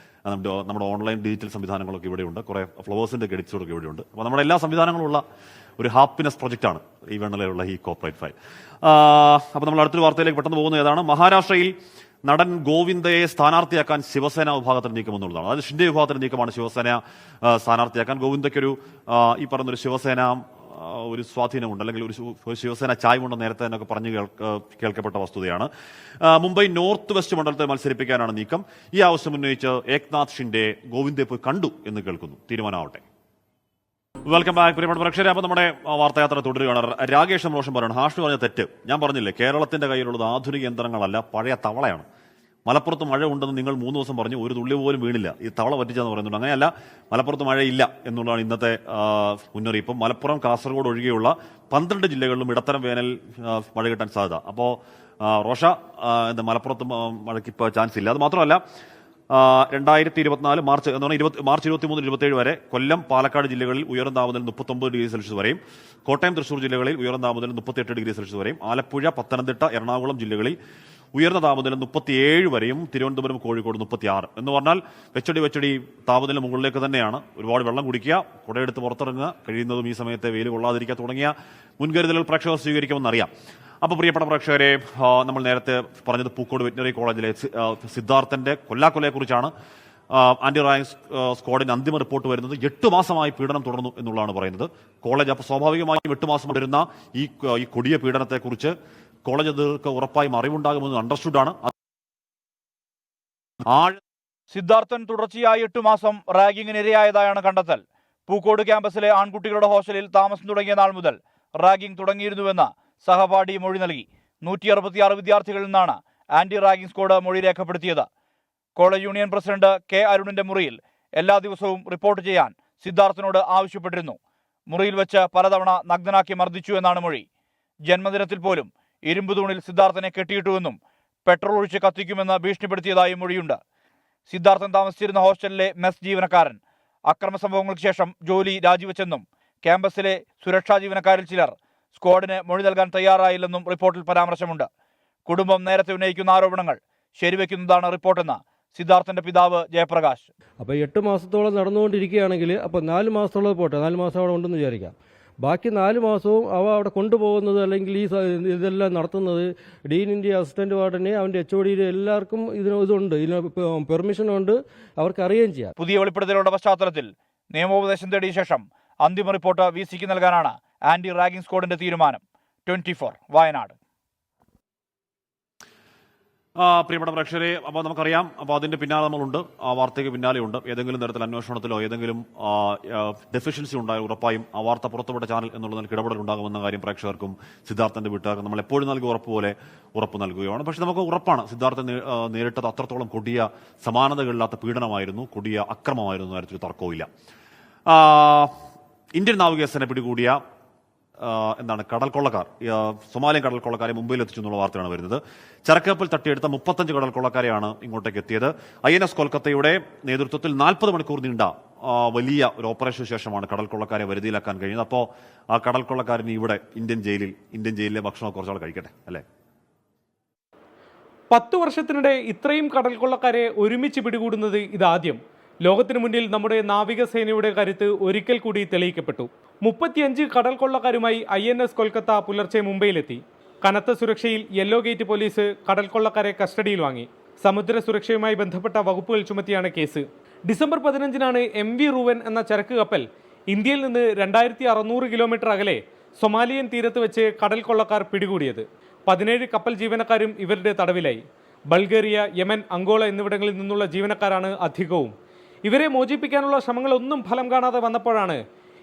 നമ്മുടെ ഓൺലൈൻ ഡിജിറ്റൽ സംവിധാനങ്ങളൊക്കെ ഇവിടെയുണ്ട്. കുറേ ഫ്ലവേഴ്സിൻ്റെ എഡിറ്റ് സൂട്ടൊക്കെ ഇവിടെയുണ്ട്. അപ്പോൾ നമ്മുടെ എല്ലാ സംവിധാനങ്ങളുള്ള ഒരു ഹാപ്പിനെസ് പ്രൊജക്റ്റാണ് ഈ വേണമലയിലുള്ള ഈ കോർപ്പറേറ്റ് ഫയൽ. അപ്പോൾ നമ്മൾ അടുത്തൊരു വാർത്തയിലേക്ക് പെട്ടെന്ന് പോകുന്ന ഏതാണ്, മഹാരാഷ്ട്രയിൽ നടൻ ഗോവിന്ദയെ സ്ഥാനാർത്ഥിയാക്കാൻ ശിവസേന വിഭാഗത്തിന് നീക്കമെന്നുള്ളതാണ്. അതായത് ഷിൻഡെ വിഭാഗത്തിന് നീക്കമാണ് ശിവസേന സ്ഥാനാർത്ഥിയാക്കാൻ. ഗോവിന്ദയ്ക്കൊരു ഈ പറഞ്ഞൊരു ശിവസേന ഒരു സ്വാധീനമുണ്ട്, അല്ലെങ്കിൽ ഒരു ശിവസേന ചായ്വുണ്ടെന്ന് നേരത്തെ തന്നെ പറഞ്ഞു കേൾക്കപ്പെട്ട വസ്തുതയാണ്. മുംബൈ നോർത്ത് വെസ്റ്റ് മണ്ഡലത്തെ മത്സരിപ്പിക്കാനാണ് നീക്കം. ഈ ആവശ്യം ഉന്നയിച്ച് ഏക്നാഥ് ഷിൻഡെ ഗോവിന്ദയെ പോയി കണ്ടു എന്ന് കേൾക്കുന്നു. തീരുമാനമാവട്ടെ. വെൽക്കം ബാക്ക് പ്രിയപ്പെട്ട പ്രേക്ഷകരെ. അപ്പോൾ നമ്മുടെ വാർത്തായാത്ര തുടരുകയാണ്. രാകേഷ് റോഷൻ പറയണം, ഹാഷ്മി പറഞ്ഞ തെറ്റ്. ഞാൻ പറഞ്ഞില്ലേ, കേരളത്തിന്റെ കയ്യിലുള്ളത് ആധുനിക യന്ത്രങ്ങളല്ല, പഴയ തവളയാണ്. മലപ്പുറത്ത് മഴ ഉണ്ടെന്ന് നിങ്ങൾ 3 ദിവസം പറഞ്ഞു, ഒരു തുള്ളി പോലും വീണില്ല. ഈ തവള പറ്റിച്ചെന്ന് പറയുന്നുണ്ട്. അങ്ങനെയല്ല, മലപ്പുറത്ത് മഴയില്ല എന്നുള്ളതാണ് ഇന്നത്തെ മുന്നറിയിപ്പ്. മലപ്പുറം, കാസർഗോഡ് ഒഴികെയുള്ള 12 ജില്ലകളിലും ഇടത്തരം വേനൽ മഴ കിട്ടാൻ സാധ്യത. അപ്പോൾ റോഷ, മലപ്പുറത്ത് മഴയ്ക്ക് ഇപ്പോൾ ചാൻസ് ഇല്ല. അത് മാത്രമല്ല, 2024 മാർച്ച് 23-27 വരെ കൊല്ലം, പാലക്കാട് ജില്ലകളിൽ ഉയർന്ന താപനില 39 ഡിഗ്രി സെൽഷ്യസ് വരെയും, കോട്ടയം, തൃശൂർ ജില്ലകളിൽ ഉയർന്ന താപനില 38 ഡിഗ്രി സെൽഷ്യസ് വരെയും, ആലപ്പുഴ, പത്തനംതിട്ട, എറണാകുളം ജില്ലകളിൽ ഉയർന്ന താപനില 37 വരെയും, തിരുവനന്തപുരം, കോഴിക്കോട് 36. എന്ന് പറഞ്ഞാൽ വെച്ചടി താപനില മുകളിലേക്ക് തന്നെയാണ്. ഒരുപാട് വെള്ളം കുടിക്കുക, കുടയെടുത്ത് പുറത്തിറങ്ങുക, കഴിയുന്നതും ഈ സമയത്തെ വെയിൽ കൊള്ളാതിരിക്കുക തുടങ്ങിയ മുൻകരുതലുകൾ പ്രേക്ഷകർ സ്വീകരിക്കുമെന്നറിയാം. അപ്പോൾ പ്രിയപ്പെട്ട പ്രേക്ഷകരെ, നമ്മൾ നേരത്തെ പറഞ്ഞത് പൂക്കോട് വെറ്റിനറി കോളേജിലെ സിദ്ധാർത്ഥന്റെ കൊല്ലാക്കൊലയെക്കുറിച്ചാണ്. ആന്റി റാങ്കിംഗ് സ്ക്വാഡിന് അന്തിമ റിപ്പോർട്ട് വരുന്നത് 8 മാസമായി പീഡനം തുടർന്നു എന്നുള്ളതാണ് പറയുന്നത് കോളേജ്. അപ്പോൾ സ്വാഭാവികമായും 8 മാസം വരുന്ന ഈ കൊടിയ പീഡനത്തെക്കുറിച്ച് കോളേജ് അധികൃതർക്ക് ഉറപ്പായും അറിവുണ്ടാകുമെന്ന് അണ്ടർസ്റ്റുഡാണ്.
സിദ്ധാർത്ഥൻ തുടർച്ചയായി 8 മാസം റാഗിങ്ങിന് ഇരയായതായാണ് കണ്ടെത്തൽ. പൂക്കോട് ക്യാമ്പസിലെ ആൺകുട്ടികളുടെ ഹോസ്റ്റലിൽ താമസം തുടങ്ങിയ നാൾ മുതൽ റാഗിംഗ് തുടങ്ങിയിരുന്നുവെന്ന് സഹപാഠി മൊഴി നൽകി. 166 വിദ്യാർത്ഥികളിൽ നിന്നാണ് ആന്റി റാഗിംഗ് സ്ക്വാഡ് മൊഴി രേഖപ്പെടുത്തിയത്. കോളേജ് യൂണിയൻ പ്രസിഡന്റ് കെ അരുണിന്റെ മുറിയിൽ എല്ലാ ദിവസവും റിപ്പോർട്ട് ചെയ്യാൻ സിദ്ധാർത്ഥനോട് ആവശ്യപ്പെട്ടിരുന്നു. മുറിയിൽ വെച്ച് പലതവണ നഗ്നനാക്കി മർദ്ദിച്ചു എന്നാണ് മൊഴി. ജന്മദിനത്തിൽ പോലും ഇരുമ്പ് തൂണിൽ സിദ്ധാർത്ഥനെ കെട്ടിയിട്ടുവെന്നും പെട്രോൾ ഒഴിച്ച് കത്തിക്കുമെന്ന് ഭീഷണിപ്പെടുത്തിയതായും മൊഴിയുണ്ട്. സിദ്ധാർത്ഥൻ താമസിച്ചിരുന്ന ഹോസ്റ്റലിലെ മെസ് ജീവനക്കാരൻ അക്രമ സംഭവങ്ങൾക്ക് ശേഷം ജോലി രാജിവെച്ചെന്നും ക്യാമ്പസിലെ സുരക്ഷാ ജീവനക്കാരിൽ ചിലർ സ്ക്വാഡിന് മൊഴി നൽകാൻ തയ്യാറായില്ലെന്നും റിപ്പോർട്ടിൽ പരാമർശമുണ്ട്. കുടുംബം നേരത്തെ ഉന്നയിക്കുന്ന ആരോപണങ്ങൾ ശരിവെക്കുന്നതാണ് റിപ്പോർട്ടെന്ന് സിദ്ധാർത്ഥന്റെ പിതാവ് ജയപ്രകാശ്.
അപ്പോൾ 8 മാസത്തോളം നടന്നുകൊണ്ടിരിക്കുകയാണെങ്കിൽ അപ്പോൾ 4 മാസത്തോളം പോട്ടെ, 4 മാസം അവിടെ ഉണ്ടെന്ന് വിചാരിക്കാം. ബാക്കി 4 മാസവും അവിടെ കൊണ്ടുപോകുന്നത് അല്ലെങ്കിൽ ഇതെല്ലാം നടത്തുന്നത് ഡീനിൻ്റെ അസിസ്റ്റന്റ് വാർഡനെ, അവൻ്റെ HOD എല്ലാവർക്കും ഇതുണ്ട്, ഇതിന് പെർമിഷനുണ്ട്, അവർക്ക് അറിയുകയും ചെയ്യാം.
പുതിയ വെളിപ്പെടുത്തലുകളുടെ പശ്ചാത്തലത്തിൽ നിയമോപദേശം തേടിയ ശേഷം അന്തിമ റിപ്പോർട്ട് VCക്ക് നൽകാനാണ് ആന്റി റാഗിംഗ് സ്ക്വാഡിന്റെ തീരുമാനം. 24 വയനാട്.
പ്രിയപ്പെട്ട പ്രേക്ഷകരെ, അപ്പോൾ നമുക്കറിയാം, അപ്പോൾ അതിന്റെ പിന്നാലെ നമ്മളുണ്ട്, ആ വാർത്തയ്ക്ക് പിന്നാലെയുണ്ട്. ഏതെങ്കിലും തരത്തിൽ അന്വേഷണത്തിലോ ഏതെങ്കിലും ഡെഫിഷ്യൻസി ഉണ്ടായാൽ ഉറപ്പായും ആ വാർത്ത പുറത്തുവിട്ട ചാനൽ എന്നുള്ള നിലയ്ക്ക് ഇടപെടൽ ഉണ്ടാകുമെന്ന കാര്യം പ്രേക്ഷകർക്കും സിദ്ധാർത്ഥന്റെ വീട്ടുകാർക്കും നമ്മൾ എപ്പോഴും നൽകിയ ഉറപ്പ് പോലെ ഉറപ്പ് നൽകുകയാണ്. പക്ഷേ നമുക്ക് ഉറപ്പാണ്, സിദ്ധാർത്ഥൻ നേരിട്ടത് അത്രത്തോളം കൊടിയ സമാനതകളില്ലാത്ത പീഡനമായിരുന്നു, കൊടിയ അക്രമമായിരുന്നു, കാര്യത്തിൽ തർക്കവുമില്ല. ഇന്ത്യൻ നാവികസേന പിടികൂടിയ കടൽ കൊള്ളക്കാർ, സൊമാലിയൻ കടൽ കൊള്ളക്കാരെ മുംബൈയിൽ എത്തിച്ചു എന്നുള്ള വാർത്തയാണ് വരുന്നത്. ചരക്കപ്പൽ തട്ടിയെടുത്ത 35 കടൽ കൊള്ളക്കാരെയാണ് ഇങ്ങോട്ടേക്ക് എത്തിയത്. INS കൊൽക്കത്തയുടെ നേതൃത്വത്തിൽ 40 മണിക്കൂർ നീണ്ട വലിയ ഒരു ഓപ്പറേഷന് ശേഷമാണ് കടൽ കൊള്ളക്കാരെ വരുതിയിലാക്കാൻ കഴിയുന്നത്. അപ്പോൾ ആ കടൽ കൊള്ളക്കാരന് ഇവിടെ ഇന്ത്യൻ ജയിലിലെ ഭക്ഷണം കുറച്ചാൾ കഴിക്കട്ടെ, അല്ലേ?
10 വർഷത്തിനിടെ ഇത്രയും കടൽ കൊള്ളക്കാരെ ഒരുമിച്ച് പിടികൂടുന്നത് ഇതാദ്യം. ലോകത്തിനു മുന്നിൽ നമ്മുടെ നാവികസേനയുടെ കരുത്ത് ഒരിക്കൽ കൂടി തെളിയിക്കപ്പെട്ടു. 35 കടൽ കൊള്ളക്കാരുമായി INS കൊൽക്കത്ത പുലർച്ചെ മുംബൈയിലെത്തി. കനത്ത സുരക്ഷയിൽ യെല്ലോ ഗേറ്റ് പോലീസ് കടൽ കൊള്ളക്കാരെ കസ്റ്റഡിയിൽ വാങ്ങി. സമുദ്ര സുരക്ഷയുമായി ബന്ധപ്പെട്ട വകുപ്പുകൾ ചുമത്തിയാണ് കേസ്. ഡിസംബർ 15-നാണ് MV റൂവൻ എന്ന ചരക്ക് കപ്പൽ ഇന്ത്യയിൽ നിന്ന് 2600 കിലോമീറ്റർ അകലെ സൊമാലിയൻ തീരത്ത് വെച്ച് കടൽ കൊള്ളക്കാർ പിടികൂടിയത്. 17 കപ്പൽ ജീവനക്കാരും ഇവരുടെ തടവിലായി. ബൾഗേറിയ, യമൻ, അങ്കോള എന്നിവിടങ്ങളിൽ നിന്നുള്ള ജീവനക്കാരാണ് അധികവും. ഇവരെ മോചിപ്പിക്കാനുള്ള ശ്രമങ്ങളൊന്നും ഫലം കാണാതെ വന്നപ്പോഴാണ്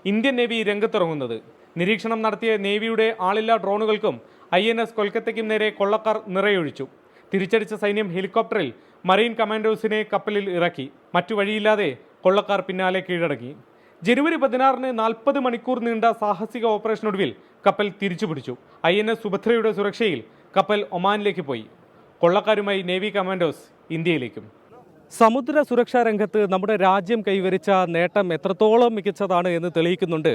ഇന്ത്യൻ നേവി രംഗത്തിറങ്ങുന്നത്. നിരീക്ഷണം നടത്തിയ നേവിയുടെ ആളില്ലാ ഡ്രോണുകൾക്കും INS കൊൽക്കത്തയ്ക്കും നേരെ കൊള്ളക്കാർ നിറയൊഴിച്ചു. തിരിച്ചടിച്ച സൈന്യം ഹെലികോപ്റ്ററിൽ മറൈൻ കമാൻഡോസിനെ കപ്പലിൽ ഇറക്കി. മറ്റു വഴിയില്ലാതെ കൊള്ളക്കാർ പിന്നാലെ കീഴടങ്ങി. ജനുവരി 16-ന് 40 മണിക്കൂർ നീണ്ട സാഹസിക ഓപ്പറേഷനൊടുവിൽ കപ്പൽ തിരിച്ചുപിടിച്ചു. INS സുഭദ്രയുടെ സുരക്ഷയിൽ കപ്പൽ ഒമാനിലേക്ക് പോയി. കൊള്ളക്കാരുമായി നേവി കമാൻഡോസ് ഇന്ത്യയിലേക്കും. സമുദ്ര സുരക്ഷാ രംഗത്ത് നമ്മുടെ രാജ്യം കൈവരിച്ച നേട്ടം എത്രത്തോളം മികച്ചതാണ് എന്ന് തെളിയിക്കുന്നുണ്ട്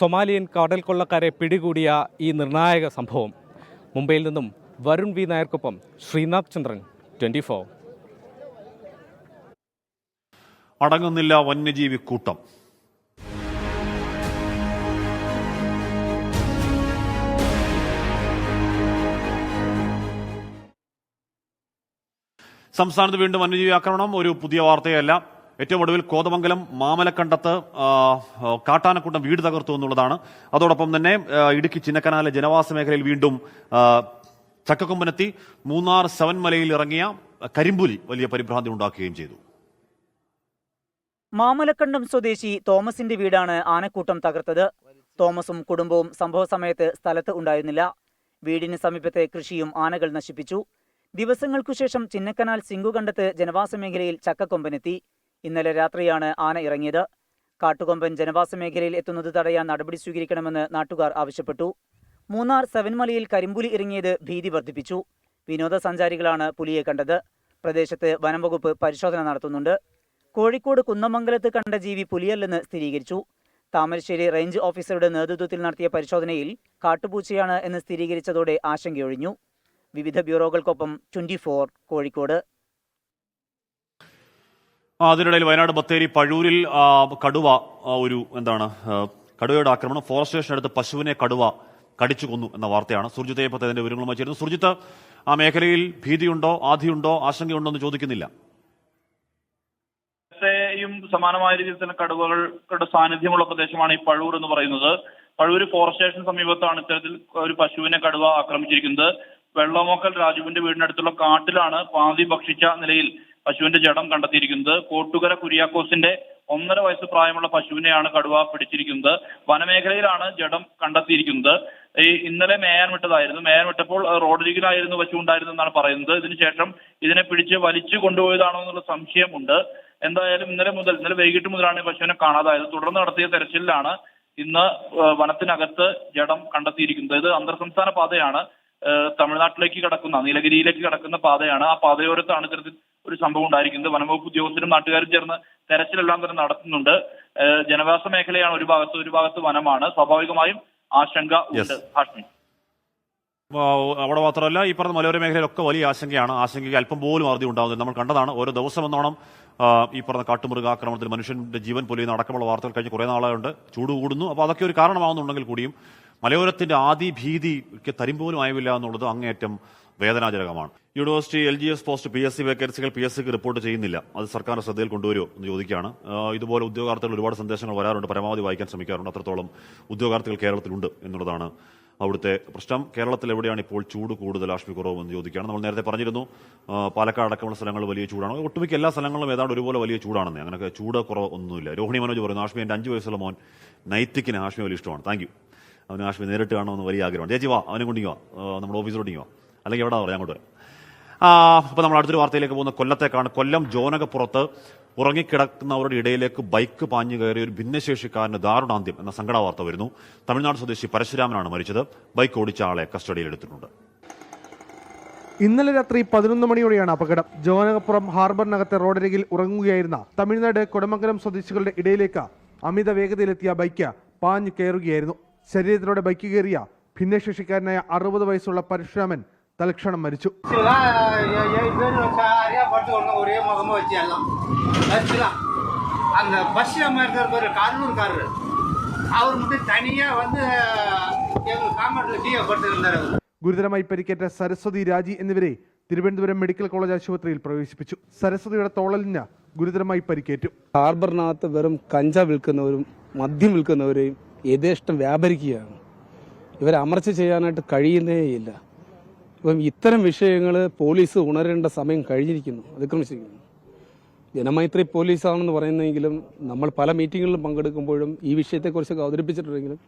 സൊമാലിയൻ കടൽ കൊള്ളക്കാരെ പിടികൂടിയ ഈ നിർണായക സംഭവം. മുംബൈയിൽ നിന്നും വരുൺ വി നായർക്കൊപ്പം ശ്രീനാഥ് ചന്ദ്രൻ, 24.
അടങ്ങുന്നില്ല വന്യജീവി കൂട്ടം. സംസ്ഥാനത്ത് വീണ്ടും വന്യജീവി ആക്രമണം ഒരു പുതിയ വാർത്തയല്ല. ഏറ്റവും ഒടുവിൽ കോതമംഗലം മാമലക്കണ്ടത്ത് കാട്ടാനക്കൂട്ടം വീട് തകർത്തു എന്നുള്ളതാണ്. അതോടൊപ്പം തന്നെ ഇടുക്കി ചിന്നക്കനാലെ ജനവാസ മേഖലയിൽ വീണ്ടും ചക്കക്കൊമ്പനെത്തി. മൂന്നാർ സെവൻമലയിൽ ഇറങ്ങിയ കരിമ്പുലി വലിയ പരിഭ്രാന്തി ഉണ്ടാക്കുകയും ചെയ്തു.
മാമലക്കണ്ടം സ്വദേശി തോമസിന്റെ വീടാണ് ആനക്കൂട്ടം തകർത്തത്. തോമസും കുടുംബവും സംഭവ സമയത്ത് സ്ഥലത്ത് ഉണ്ടായിരുന്നില്ല. വീടിന് സമീപത്തെ കൃഷിയും ആനകൾ നശിപ്പിച്ചു. ദിവസങ്ങൾക്കു ശേഷം ചിന്നക്കനാൽ സിംഗുകണ്ടത്ത് ജനവാസ മേഖലയിൽ ചക്കക്കൊമ്പനെത്തി. ഇന്നലെ രാത്രിയാണ് ആന ഇറങ്ങിയത്. കാട്ടുകൊമ്പൻ ജനവാസ മേഖലയിൽ എത്തുന്നത് തടയാൻ നടപടി സ്വീകരിക്കണമെന്ന് നാട്ടുകാർ ആവശ്യപ്പെട്ടു. മൂന്നാർ സെവൻമലയിൽ കരിമ്പുലി ഇറങ്ങിയത് ഭീതി വർദ്ധിപ്പിച്ചു. വിനോദസഞ്ചാരികളാണ് പുലിയെ കണ്ടത്. പ്രദേശത്ത് വനംവകുപ്പ് പരിശോധന നടത്തുന്നുണ്ട്. കോഴിക്കോട് കുന്നമംഗലത്ത് കണ്ട ജീവി പുലിയല്ലെന്ന് സ്ഥിരീകരിച്ചു. താമരശ്ശേരി റേഞ്ച് ഓഫീസറുടെ നേതൃത്വത്തിൽ നടത്തിയ പരിശോധനയിൽ കാട്ടുപൂച്ചയാണ് എന്ന് സ്ഥിരീകരിച്ചതോടെ ആശങ്കയൊഴിഞ്ഞു. വിവിധ ബ്യൂറോകൾക്കൊപ്പം 24 കോഴിക്കോട്.
അതിനിടയിൽ വയനാട് ബത്തേരി പഴൂരിൽ കടുവ കടുവയുടെ ആക്രമണം. ഫോറസ്റ്റ് സ്റ്റേഷനടുത്ത് പശുവിനെ കടുവ കടിച്ചു കൊന്നു എന്ന വാർത്തയാണ്. സുർജിത്ത് അതിന്റെ വിവരങ്ങളുമായി ചേരുന്നു. സുർജിത്ത്, ആ മേഖലയിൽ ഭീതിയുണ്ടോ, ആധിയുണ്ടോ, ആശങ്കയുണ്ടോ എന്ന് ചോദിക്കുന്നില്ല.
സമാനമായ രീതിയിൽ തന്നെ കടുവകളുടെ സാന്നിധ്യമുള്ള പ്രദേശമാണ് ഈ പഴൂർ എന്ന് പറയുന്നത്. പഴൂർ ഫോറസ്റ്റ് സ്റ്റേഷൻ സമീപത്താണ് ഇത്തരത്തിൽ ഒരു പശുവിനെ കടുവ ആക്രമിച്ചിരിക്കുന്നത്. വെള്ളമോക്കൽ രാജുവിന്റെ വീടിനടുത്തുള്ള കാട്ടിലാണ് പാതി ഭക്ഷിച്ച നിലയിൽ പശുവിന്റെ ജഡം കണ്ടെത്തിയിരിക്കുന്നത്. കോട്ടുകര കുര്യാക്കോസിന്റെ 1.5 വയസ്സ് പ്രായമുള്ള പശുവിനെയാണ് കടുവ പിടിച്ചിരിക്കുന്നത്. വനമേഖലയിലാണ് ജഡം കണ്ടെത്തിയിരിക്കുന്നത്. ഇന്നലെ മേയാൻ വിട്ടതായിരുന്നു. മേയാൻ വിട്ടപ്പോൾ റോഡരികിലായിരുന്നു പശു ഉണ്ടായിരുന്നെന്നാണ് പറയുന്നത്. ഇതിനുശേഷം ഇതിനെ പിടിച്ച് വലിച്ചു കൊണ്ടുപോയതാണോ എന്നുള്ള സംശയമുണ്ട്. എന്തായാലും ഇന്നലെ വൈകിട്ട് മുതലാണ് പശുവിനെ കാണാതായത്. തുടർന്ന് നടത്തിയ തെരച്ചിലിലാണ് ഇന്ന് വനത്തിനകത്ത് ജഡം കണ്ടെത്തിയിരിക്കുന്നത്. ഇത് അന്തർ സംസ്ഥാന പാതയാണ്. തമിഴ്നാട്ടിലേക്ക് കടക്കുന്ന, നീലഗിരിയിലേക്ക് കടക്കുന്ന പാതയാണ്. ആ പാതയോരത്താണ് ഇത്തരത്തിൽ ഒരു സംഭവം ഉണ്ടായിരിക്കുന്നത്. വനംവകുപ്പ് ഉദ്യോഗസ്ഥരും നാട്ടുകാരും ചേർന്ന് തെരച്ചിലെല്ലാം തന്നെ നടത്തുന്നുണ്ട്. ജനവാസ മേഖലയാണ് ഒരു ഭാഗത്ത് വനമാണ്. സ്വാഭാവികമായും ആശങ്ക ഉണ്ട്. ഹാഷ്മി,
അവിടെ മാത്രമല്ല ഈ പറഞ്ഞ മലയോര മേഖലയിലൊക്കെ വലിയ ആശങ്കയാണ്. ആശങ്കയ്ക്ക് അല്പം പോലും അറുതി ഉണ്ടാകുന്നത് നമ്മൾ കണ്ടതാണ്. ഓരോ ദിവസം എന്നോണം ഈ പറഞ്ഞ കാട്ടുമൃഗാക്രമണത്തിൽ മനുഷ്യന്റെ ജീവൻ പൊലിയുന്ന അടക്കമുള്ള വാർത്തകൾ കഴിഞ്ഞ് കുറേ നാളായുണ്ട്. ചൂട് കൂടുന്നു. അപ്പോൾ അതൊക്കെ ഒരു കാരണമാകുന്നുണ്ടെങ്കിൽ കൂടിയും മലയോരത്തിന്റെ ആദി ഭീതിക്ക് തരിമ്പോലും ആയില്ല എന്നുള്ളത് അങ്ങേയറ്റം വേദനാജനകമാണ്. യൂണിവേഴ്സിറ്റി LGS പോസ്റ്റ് PSC വേക്കൻസികൾ PSCക്ക് റിപ്പോർട്ട് ചെയ്യുന്നില്ല. അത് സർക്കാർ ശ്രദ്ധയിൽ കൊണ്ടുവരുമോ എന്ന് ചോദിക്കുകയാണ്. ഇതുപോലെ ഉദ്യോഗാർത്ഥികൾ ഒരുപാട് സന്ദേശങ്ങൾ വരാറുണ്ട്. പരമാവധി വായിക്കാൻ ശ്രമിക്കാറുണ്ട്. അത്രത്തോളം ഉദ്യോഗാർത്ഥികൾ കേരളത്തിലുണ്ട് എന്നുള്ളതാണ് അവിടുത്തെ പ്രശ്നം. കേരളത്തിൽ എവിടെയാണ് ഇപ്പോൾ ചൂട് കൂടുതൽ, ആഷ്മി കുറവ് എന്ന് ചോദിക്കുകയാണ്. നമ്മൾ നേരത്തെ പറഞ്ഞിരുന്നു പാലക്കാട് അടക്കമുള്ള സ്ഥലങ്ങൾ വലിയ ചൂടാണ്. ഒട്ടുമിക്ക എല്ലാ സ്ഥലങ്ങളിലും ഏതാണ്ട് ഒരുപോലെ വലിയ ചൂടാണെന്ന്. അങ്ങനെ ചൂട് കുറവ് ഒന്നുമില്ല. രോഹിണി മനോജ് പറയുന്നു, ആഷ്മി എൻ്റെ 5 വയസ്സുള്ള മോൻ നൈത്തിക്കിന് ആഷ്മി വലിയ ഇഷ്ടമാണ്. Thank you. അവന് ആഷ്മി നേരിട്ട് കാണണമെന്ന് വലിയ ആഗ്രഹമാണ്. ചേച്ചി വാ, അവനെ കൊണ്ടിങ്ങി വാ, നമ്മുടെ ഓഫീസിലോട്ടിങ്ങി വാ, അല്ലെങ്കിൽ എവിടെ പറയാം അങ്ങോട്ട് വരാം. അപ്പോൾ നമ്മൾ അടുത്തൊരു വാർത്തയിലേക്ക് പോകുന്ന കൊല്ലത്തേക്കാണ്. കൊല്ലം ജോനകപ്പുറത്ത് ഉറങ്ങിക്കിടക്കുന്നവരുടെ ഇടയിലേക്ക് ബൈക്ക് പാഞ്ഞു കയറിയ ഒരു ഭിന്നശേഷിക്കാരന് ദാരുണാന്ത്യം എന്ന സങ്കട വാർത്ത വരുന്നു. തമിഴ്നാട് സ്വദേശി പരശുരാമനാണ് മരിച്ചത്. ബൈക്ക് ഓടിച്ച ആളെ കസ്റ്റഡിയിലെടുത്തിട്ടുണ്ട്.
ഇന്നലെ രാത്രി 11 മണിയോടെയാണ് അപകടം. ജോനകപ്പുറം ഹാർബറിനകത്തെ റോഡരികിൽ ഉറങ്ങുകയായിരുന്ന തമിഴ്നാട് കൊടമംഗലം സ്വദേശികളുടെ ഇടയിലേക്ക് അമിത വേഗതയിലെത്തിയ ബൈക്ക് പാഞ്ഞു കയറുകയായിരുന്നു. ശരീരത്തിലൂടെ ബൈക്ക് കയറിയ ഭിന്നശേഷിക്കാരനായ 60 വയസ്സുള്ള പരശുരാമൻ തൽക്ഷണം മരിച്ചു. ഗുരുതരമായി പരിക്കേറ്റ സരസ്വതി, രാജി എന്നിവരെ തിരുവനന്തപുരം മെഡിക്കൽ കോളേജ് ആശുപത്രിയിൽ പ്രവേശിപ്പിച്ചു. സരസ്വതിയുടെ തോളലിന് ഗുരുതരമായി പരിക്കേറ്റു.
ഹാർബറിനകത്ത് വെറും കഞ്ചാവ് വിൽക്കുന്നവരും മദ്യം വിൽക്കുന്നവരെയും യഥേഷ്ടം വ്യാപരിക്കുകയാണ്. ഇവരെ അമർച്ച ചെയ്യാനായിട്ട് കഴിയുന്നേയില്ല. ഇപ്പം ഇത്തരം വിഷയങ്ങൾ പോലീസ് ഉണരേണ്ട സമയം കഴിഞ്ഞിരിക്കുന്നു, അതിക്രമിച്ചിരിക്കുന്നു. ജനമൈത്രി പോലീസാണെന്ന് പറയുന്നെങ്കിലും നമ്മൾ പല മീറ്റിങ്ങുകളിലും പങ്കെടുക്കുമ്പോഴും ഈ വിഷയത്തെക്കുറിച്ചൊക്കെ അവതരിപ്പിച്ചിട്ടുണ്ടെങ്കിലും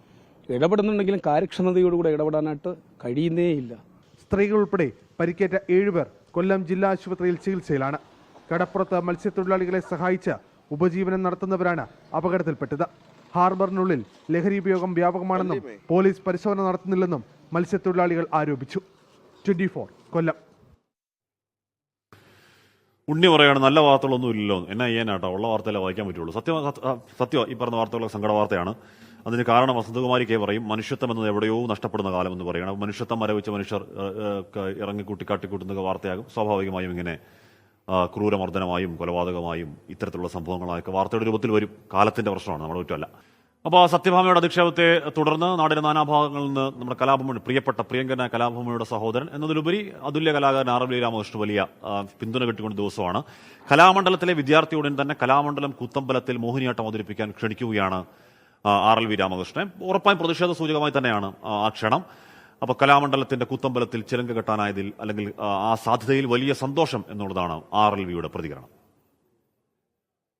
ഇടപെടുന്നുണ്ടെങ്കിലും കാര്യക്ഷമതയോടുകൂടെ ഇടപെടാനായിട്ട് കഴിയുന്നേയില്ല.
സ്ത്രീകൾ ഉൾപ്പെടെ പരിക്കേറ്റ 7 പേർ കൊല്ലം ജില്ലാ ആശുപത്രിയിൽ ചികിത്സയിലാണ്. കടപ്പുറത്ത് മത്സ്യത്തൊഴിലാളികളെ സഹായിച്ച് ഉപജീവനം നടത്തുന്നവരാണ് അപകടത്തിൽപ്പെട്ടത്. ഹാർബറിനുള്ളിൽ ലഹരി ഉപയോഗം വ്യാപകമാണെന്നും പോലീസ് പരിശോധന നടത്തുന്നില്ലെന്നും മത്സ്യത്തൊഴിലാളികൾ ആരോപിച്ചു. 24 കൊല്ലം.
ഉണ്ണി പറയാണ് നല്ല വാർത്തകളൊന്നും ഇല്ലല്ലോ. എന്നാ ചെയ്യാനാട്ടോ, ഉള്ള വാർത്തയല്ലേ വായിക്കാൻ പറ്റുള്ളൂ. സത്യം ഈ പറഞ്ഞ വാർത്തകളൊക്കെ സങ്കട വാർത്തയാണ്. അതിന് കാരണം വസന്തകുമാരി കെ പറയും മനുഷ്യത്വം എന്നത് എവിടെയോ നഷ്ടപ്പെടുന്ന കാലം എന്ന് പറയുകയാണ്. മനുഷ്യത്വം മരവിച്ച മനുഷ്യർ ഇറങ്ങിക്കൂട്ടി കാട്ടിക്കൂട്ടുന്ന വാർത്തയാകും. സ്വാഭാവികമായും ഇങ്ങനെ ക്രൂരമർദ്ദനമായും കൊലപാതകമായും ഇത്തരത്തിലുള്ള സംഭവങ്ങളായൊക്കെ വാർത്തയുടെ രൂപത്തിൽ വരും. കാലത്തിന്റെ പ്രശ്നമാണ്, നമ്മുടെ കുറ്റമല്ല. അപ്പോൾ സത്യഭാമയുടെ അധിക്ഷേപത്തെ തുടർന്ന് നാടിന്റെ നാനാഭാഗങ്ങളിൽ നിന്ന് നമ്മുടെ കലാഭവൻ, പ്രിയങ്കരനായ കലാഭവനയുടെ സഹോദരൻ എന്നതിലുപരി അതുല്യ കലാകാരൻ RLV രാമകൃഷ്ണൻ വലിയ പിന്തുണ കിട്ടിക്കൊണ്ട ദിവസമാണ്. കലാമണ്ഡലത്തിലെ വിദ്യാർത്ഥിയുടൻ തന്നെ കലാമണ്ഡലം കൂത്തമ്പലത്തിൽ മോഹിനിയാട്ടം അവതരിപ്പിക്കാൻ ക്ഷണിക്കുകയാണ് RLV രാമകൃഷ്ണൻ. ഉറപ്പായും പ്രതിഷേധ സൂചകമായി തന്നെയാണ് ആ ക്ഷണം. അപ്പോൾ കലാമണ്ഡലത്തിന്റെ കൂത്തമ്പലത്തിൽ ചിലങ്ക കെട്ടാനായതിൽ അല്ലെങ്കിൽ ആ സാധ്യതയിൽ വലിയ സന്തോഷം എന്നുള്ളതാണ് RLVയുടെ പ്രതികരണം.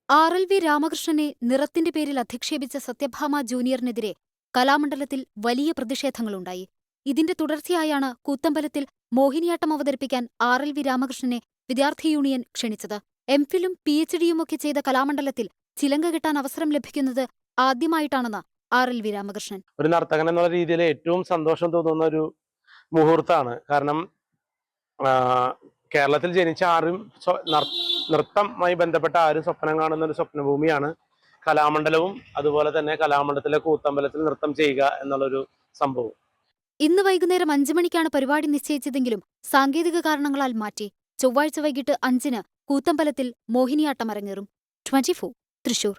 RLV രാമകൃഷ്ണനെ നിറത്തിന്റെ പേരിൽ അധിക്ഷേപിച്ച സത്യഭാമ ജൂനിയറിനെതിരെ കലാമണ്ഡലത്തിൽ വലിയ പ്രതിഷേധങ്ങളുണ്ടായി. ഇതിന്റെ തുടർച്ചയായാണ് കൂത്തമ്പലത്തിൽ മോഹിനിയാട്ടം അവതരിപ്പിക്കാൻ RLV രാമകൃഷ്ണനെ വിദ്യാർത്ഥി യൂണിയൻ ക്ഷണിച്ചത്. എംഫിലും PhDയുമൊക്കെ ചെയ്ത കലാമണ്ഡലത്തിൽ ചിലങ്ക കിട്ടാൻ അവസരം ലഭിക്കുന്നത് ആദ്യമായിട്ടാണെന്ന് RLV രാമകൃഷ്ണൻ.
ഒരു നർത്തകൻ എന്നുള്ള രീതിയിൽ ഏറ്റവും സന്തോഷം തോന്നുന്ന ഒരു മുഹൂർത്തമാണ്. കാരണം കേരളത്തിൽ ജനിച്ച ആരും നൃത്തവുമായി ബന്ധപ്പെട്ട ആരും സ്വപ്നം കാണുന്ന ഒരു സ്വപ്നഭൂമിയാണ് കലാമണ്ഡലവും. അതുപോലെ തന്നെ കലാമണ്ഡലത്തിലെ കൂത്തമ്പലത്തിൽ നൃത്തം ചെയ്യുക എന്നുള്ളൊരു സംഭവം.
ഇന്ന് വൈകുന്നേരം 5 മണിക്കാണ് പരിപാടി നിശ്ചയിച്ചതെങ്കിലും സാങ്കേതിക കാരണങ്ങളാൽ മാറ്റി. ചൊവ്വാഴ്ച വൈകിട്ട് 5-ന് കൂത്തമ്പലത്തിൽ മോഹിനിയാട്ടം അരങ്ങേറും. 24 തൃശൂർ.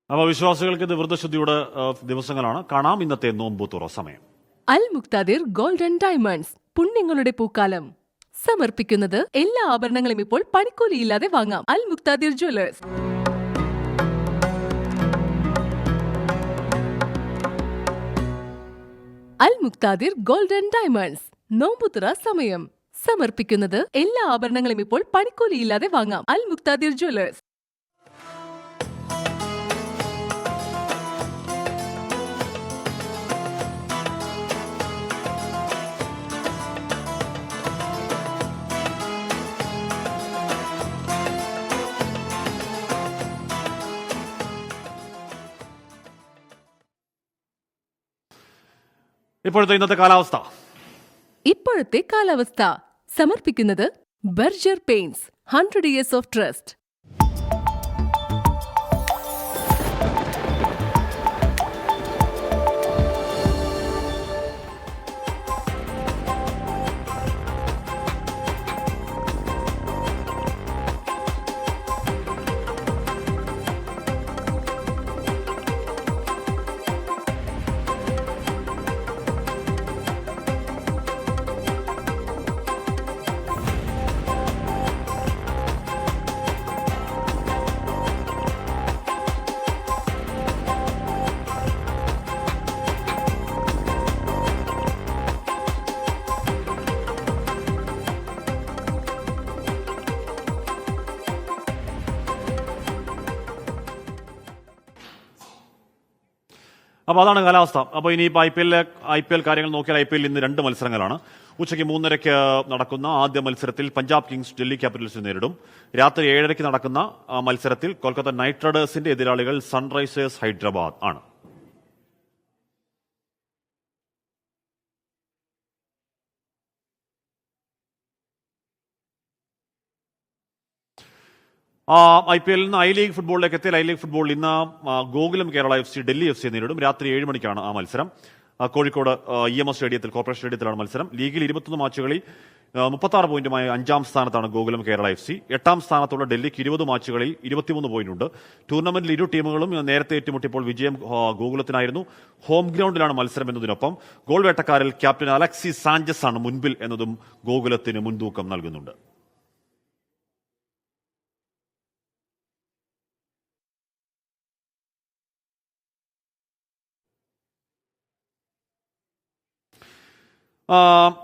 അപ്പോൾ വിശ്വാസികൾക്ക് ഇത് വ്രതശുദ്ധിയുടെ ദിവസങ്ങളാണ്. കാണാം ഇന്നത്തെ നോമ്പുതുറ സമയം.
അൽ മുക്താദിർ ഗോൾഡൻ ഡയമണ്ട്സ് പുണ്യങ്ങളുടെ പൂക്കാലം സമർപ്പിക്കുന്നത് എല്ലാ ആഭരണങ്ങളും ഇപ്പോൾ പണിക്കൂലിയില്ലാതെ വാങ്ങാം. അൽ മുക്താദിർ ജ്വല്ലേഴ്സ്. അൽ മുക്താദിർ ഗോൾഡൻ ഡയമണ്ട്സ് നോമ്പുതുറ സമയം സമർപ്പിക്കുന്നത് എല്ലാ ആഭരണങ്ങളും ഇപ്പോൾ പണിക്കൂലിയില്ലാതെ വാങ്ങാം. അൽ മുക്താദിർ ജ്വല്ലേഴ്സ്.
ഇന്നത്തെ കാലാവസ്ഥ.
ഇപ്പോഴത്തെ കാലാവസ്ഥ സമർപ്പിക്കുന്നത് Berger paints 100 years of trust.
അപ്പോൾ അതാണ് കാലാവസ്ഥ. അപ്പോൾ ഇനിയിപ്പോൾ IPL കാര്യങ്ങൾ നോക്കിയാൽ IPL ഇന്ന് 2 മത്സരങ്ങളാണ്. ഉച്ചയ്ക്ക് 3:30 നടക്കുന്ന ആദ്യ മത്സരത്തിൽ പഞ്ചാബ് കിങ്സ് ഡൽഹി ക്യാപിറ്റൽസിനെ നേരിടും. രാത്രി 7:30 നടക്കുന്ന മത്സരത്തിൽ കൊൽക്കത്ത നൈറ്റ് റൈഡേഴ്സിന്റെ എതിരാളികൾ സൺറൈസേഴ്സ് ഹൈദരാബാദ് ആണ്. IPL നിന്ന് ഐ ലീഗ് ഫുട്ബോളിലേക്ക് എത്തിയാൽ ഐ ലീഗ് ഫുട്ബോളിൽ ഇന്ന് ഗോകുലം കേരള FC ഡൽഹി FC നേരിടും. രാത്രി 7 മണിക്കാണ് ആ മത്സരം. കോഴിക്കോട് EMS സ്റ്റേഡിയത്തിൽ, കോർപ്പറേഷൻ സ്റ്റേഡിയത്തിലാണ് മത്സരം. ലീഗിൽ 21 മാച്ചുകളിൽ 36 പോയിന്റുമായി 5-ാം സ്ഥാനത്താണ് ഗോകുലം കേരള FC. 8-ാം സ്ഥാനത്തുള്ള ഡൽഹിക്ക് 20 മാച്ചുകളിൽ 23 പോയിന്റുണ്ട്. ടൂർണമെന്റിൽ ഇരു ടീമുകളും നേരത്തെ ഏറ്റുമുട്ടിയപ്പോൾ വിജയം ഗോകുലത്തിനായിരുന്നു. ഹോം ഗ്രൗണ്ടിലാണ് മത്സരം എന്നതിനൊപ്പം ഗോൾ വേട്ടക്കാരിൽ ക്യാപ്റ്റൻ അലക്സിസ് സാഞ്ചസ് ആണ് മുൻപിൽ എന്നതും ഗോകുലത്തിന് മുൻതൂക്കം നൽകുന്നുണ്ട്.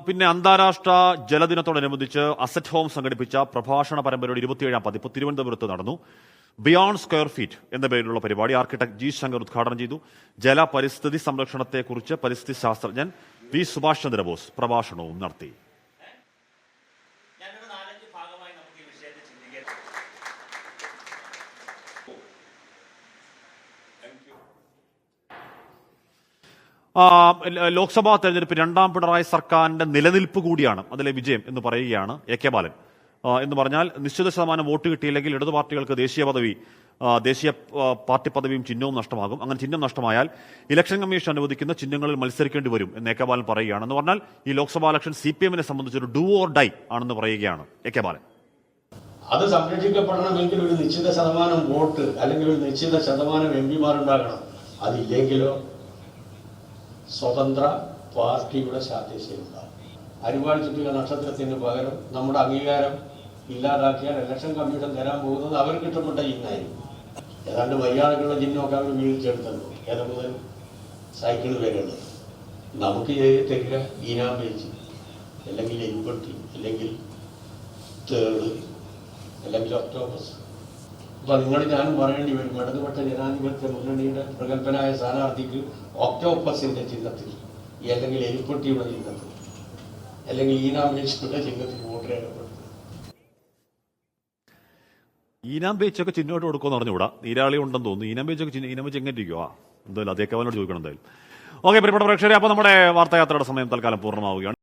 പിന്നെ അന്താരാഷ്ട്ര ജലദിനത്തോടനുബന്ധിച്ച് അസറ്റ് ഹോം സംഘടിപ്പിച്ച പ്രഭാഷണ പരമ്പരയുടെ 27-ാം പതിപ്പ് തിരുവനന്തപുരത്ത് നടന്നു. ബിയോണ്ട് സ്ക്വയർ ഫീറ്റ് എന്ന പേരിലുള്ള പരിപാടി ആർക്കിടെക്ട് ജി ശങ്കർ ഉദ്ഘാടനം ചെയ്തു. ജല പരിസ്ഥിതി സംരക്ഷണത്തെക്കുറിച്ച് പരിസ്ഥിതി ശാസ്ത്രജ്ഞൻ V സുഭാഷ് ചന്ദ്രബോസ് പ്രഭാഷണവും നടത്തി. ലോക്സഭാ തെരഞ്ഞെടുപ്പ് 2ാം പിണറായി സർക്കാരിന്റെ നിലനിൽപ്പ് കൂടിയാണ് അതിലെ വിജയം എന്ന് പറയുകയാണ് AK ബാലൻ. എന്ന് പറഞ്ഞാൽ നിശ്ചിത ശതമാനം വോട്ട് കിട്ടിയില്ലെങ്കിൽ ഇടതു പാർട്ടികൾക്ക് ദേശീയ പാർട്ടി പദവിയും ചിഹ്നവും നഷ്ടമാകും. അങ്ങനെ ചിഹ്നം നഷ്ടമായാൽ ഇലക്ഷൻ കമ്മീഷൻ അനുവദിക്കുന്ന ചിഹ്നങ്ങളിൽ മത്സരിക്കേണ്ടി വരും എന്ന് AK ബാലൻ പറയുകയാണ്. എന്ന് പറഞ്ഞാൽ ഈ ലോക്സഭാ ഇലക്ഷൻ CPM-നെ സംബന്ധിച്ചൊരു ഡു ഓർ ഡൈ ആണെന്ന് പറയുകയാണ് AK ബാലൻ.
അത് സംരക്ഷിക്കപ്പെടണമെങ്കിൽ ഒരു നിശ്ചിത ശതമാനം വോട്ട് അല്ലെങ്കിൽ ഒരു നിശ്ചിത ശതമാനം MP-മാർ ഉണ്ടാകണം. അതില്ലെങ്കിലോ സ്വതന്ത്ര പാർട്ടിയുടെ സാധ്യതയുണ്ടാകും. അരിവാൾ ചുറ്റുക നക്ഷത്രത്തിന് പകരം നമ്മുടെ അംഗീകാരം ഇല്ലാതാക്കിയാൽ ഇലക്ഷൻ കമ്മീഷൻ തരാൻ പോകുന്നത് അവർക്ക് ഇഷ്ടപ്പെട്ട ചിഹ്നമായിരിക്കും. ഏതാണ്ട് മര്യാദക്കുള്ള ചിഹ്നമൊക്കെ അവർ വീഴ്ചെടുത്തല്ലോ. ഏത് മുതൽ സൈക്കിൾ വരെയുള്ളത് നമുക്ക് തരിക ഈനാം പേജ്, അല്ലെങ്കിൽ എൺപട്ടി, അല്ലെങ്കിൽ തേർഡ്, അല്ലെങ്കിൽ ഒക്ടോബസ്. അപ്പൊ നിങ്ങൾ ഞാനും പറയേണ്ടി വരും, ഇടതുപക്ഷ ജനാധിപത്യ മുന്നണിയുടെ പ്രഗത്ഭനായ സ്ഥാനാർത്ഥിക്ക് ഒക്ടോപ്പസിന്റെ ചിഹ്നത്തിൽ അല്ലെങ്കിൽ എലിപ്പൊട്ടിയുടെ ചിഹ്നത്തിൽ അല്ലെങ്കിൽ ഈനാമേശയുടെ ചിഹ്നത്തിൽ വോട്ട് രേഖപ്പെടുത്തും.
ഈനാം ബേച്ചൊക്കെ ചിഹ്നമായിട്ട് കൊടുക്കുമെന്ന് പറഞ്ഞുകൂടാ. നീരാളി ഉണ്ടെന്ന് തോന്നുന്നു. ഈനാം ബേച്ചൊക്കെ ഈനാം ബേച്ച് എങ്ങനെ ഇരിക്കുവാ എന്തായാലും അതേക്കാവനോട് ചോദിക്കണം എന്തായാലും. ഓക്കെ, പ്രിയപ്പെട്ട പ്രേക്ഷകരെ, അപ്പോൾ നമ്മുടെ വാർത്തായാത്രയുടെ സമയം തൽക്കാലം പൂർണ്ണമാവുകയാണ്.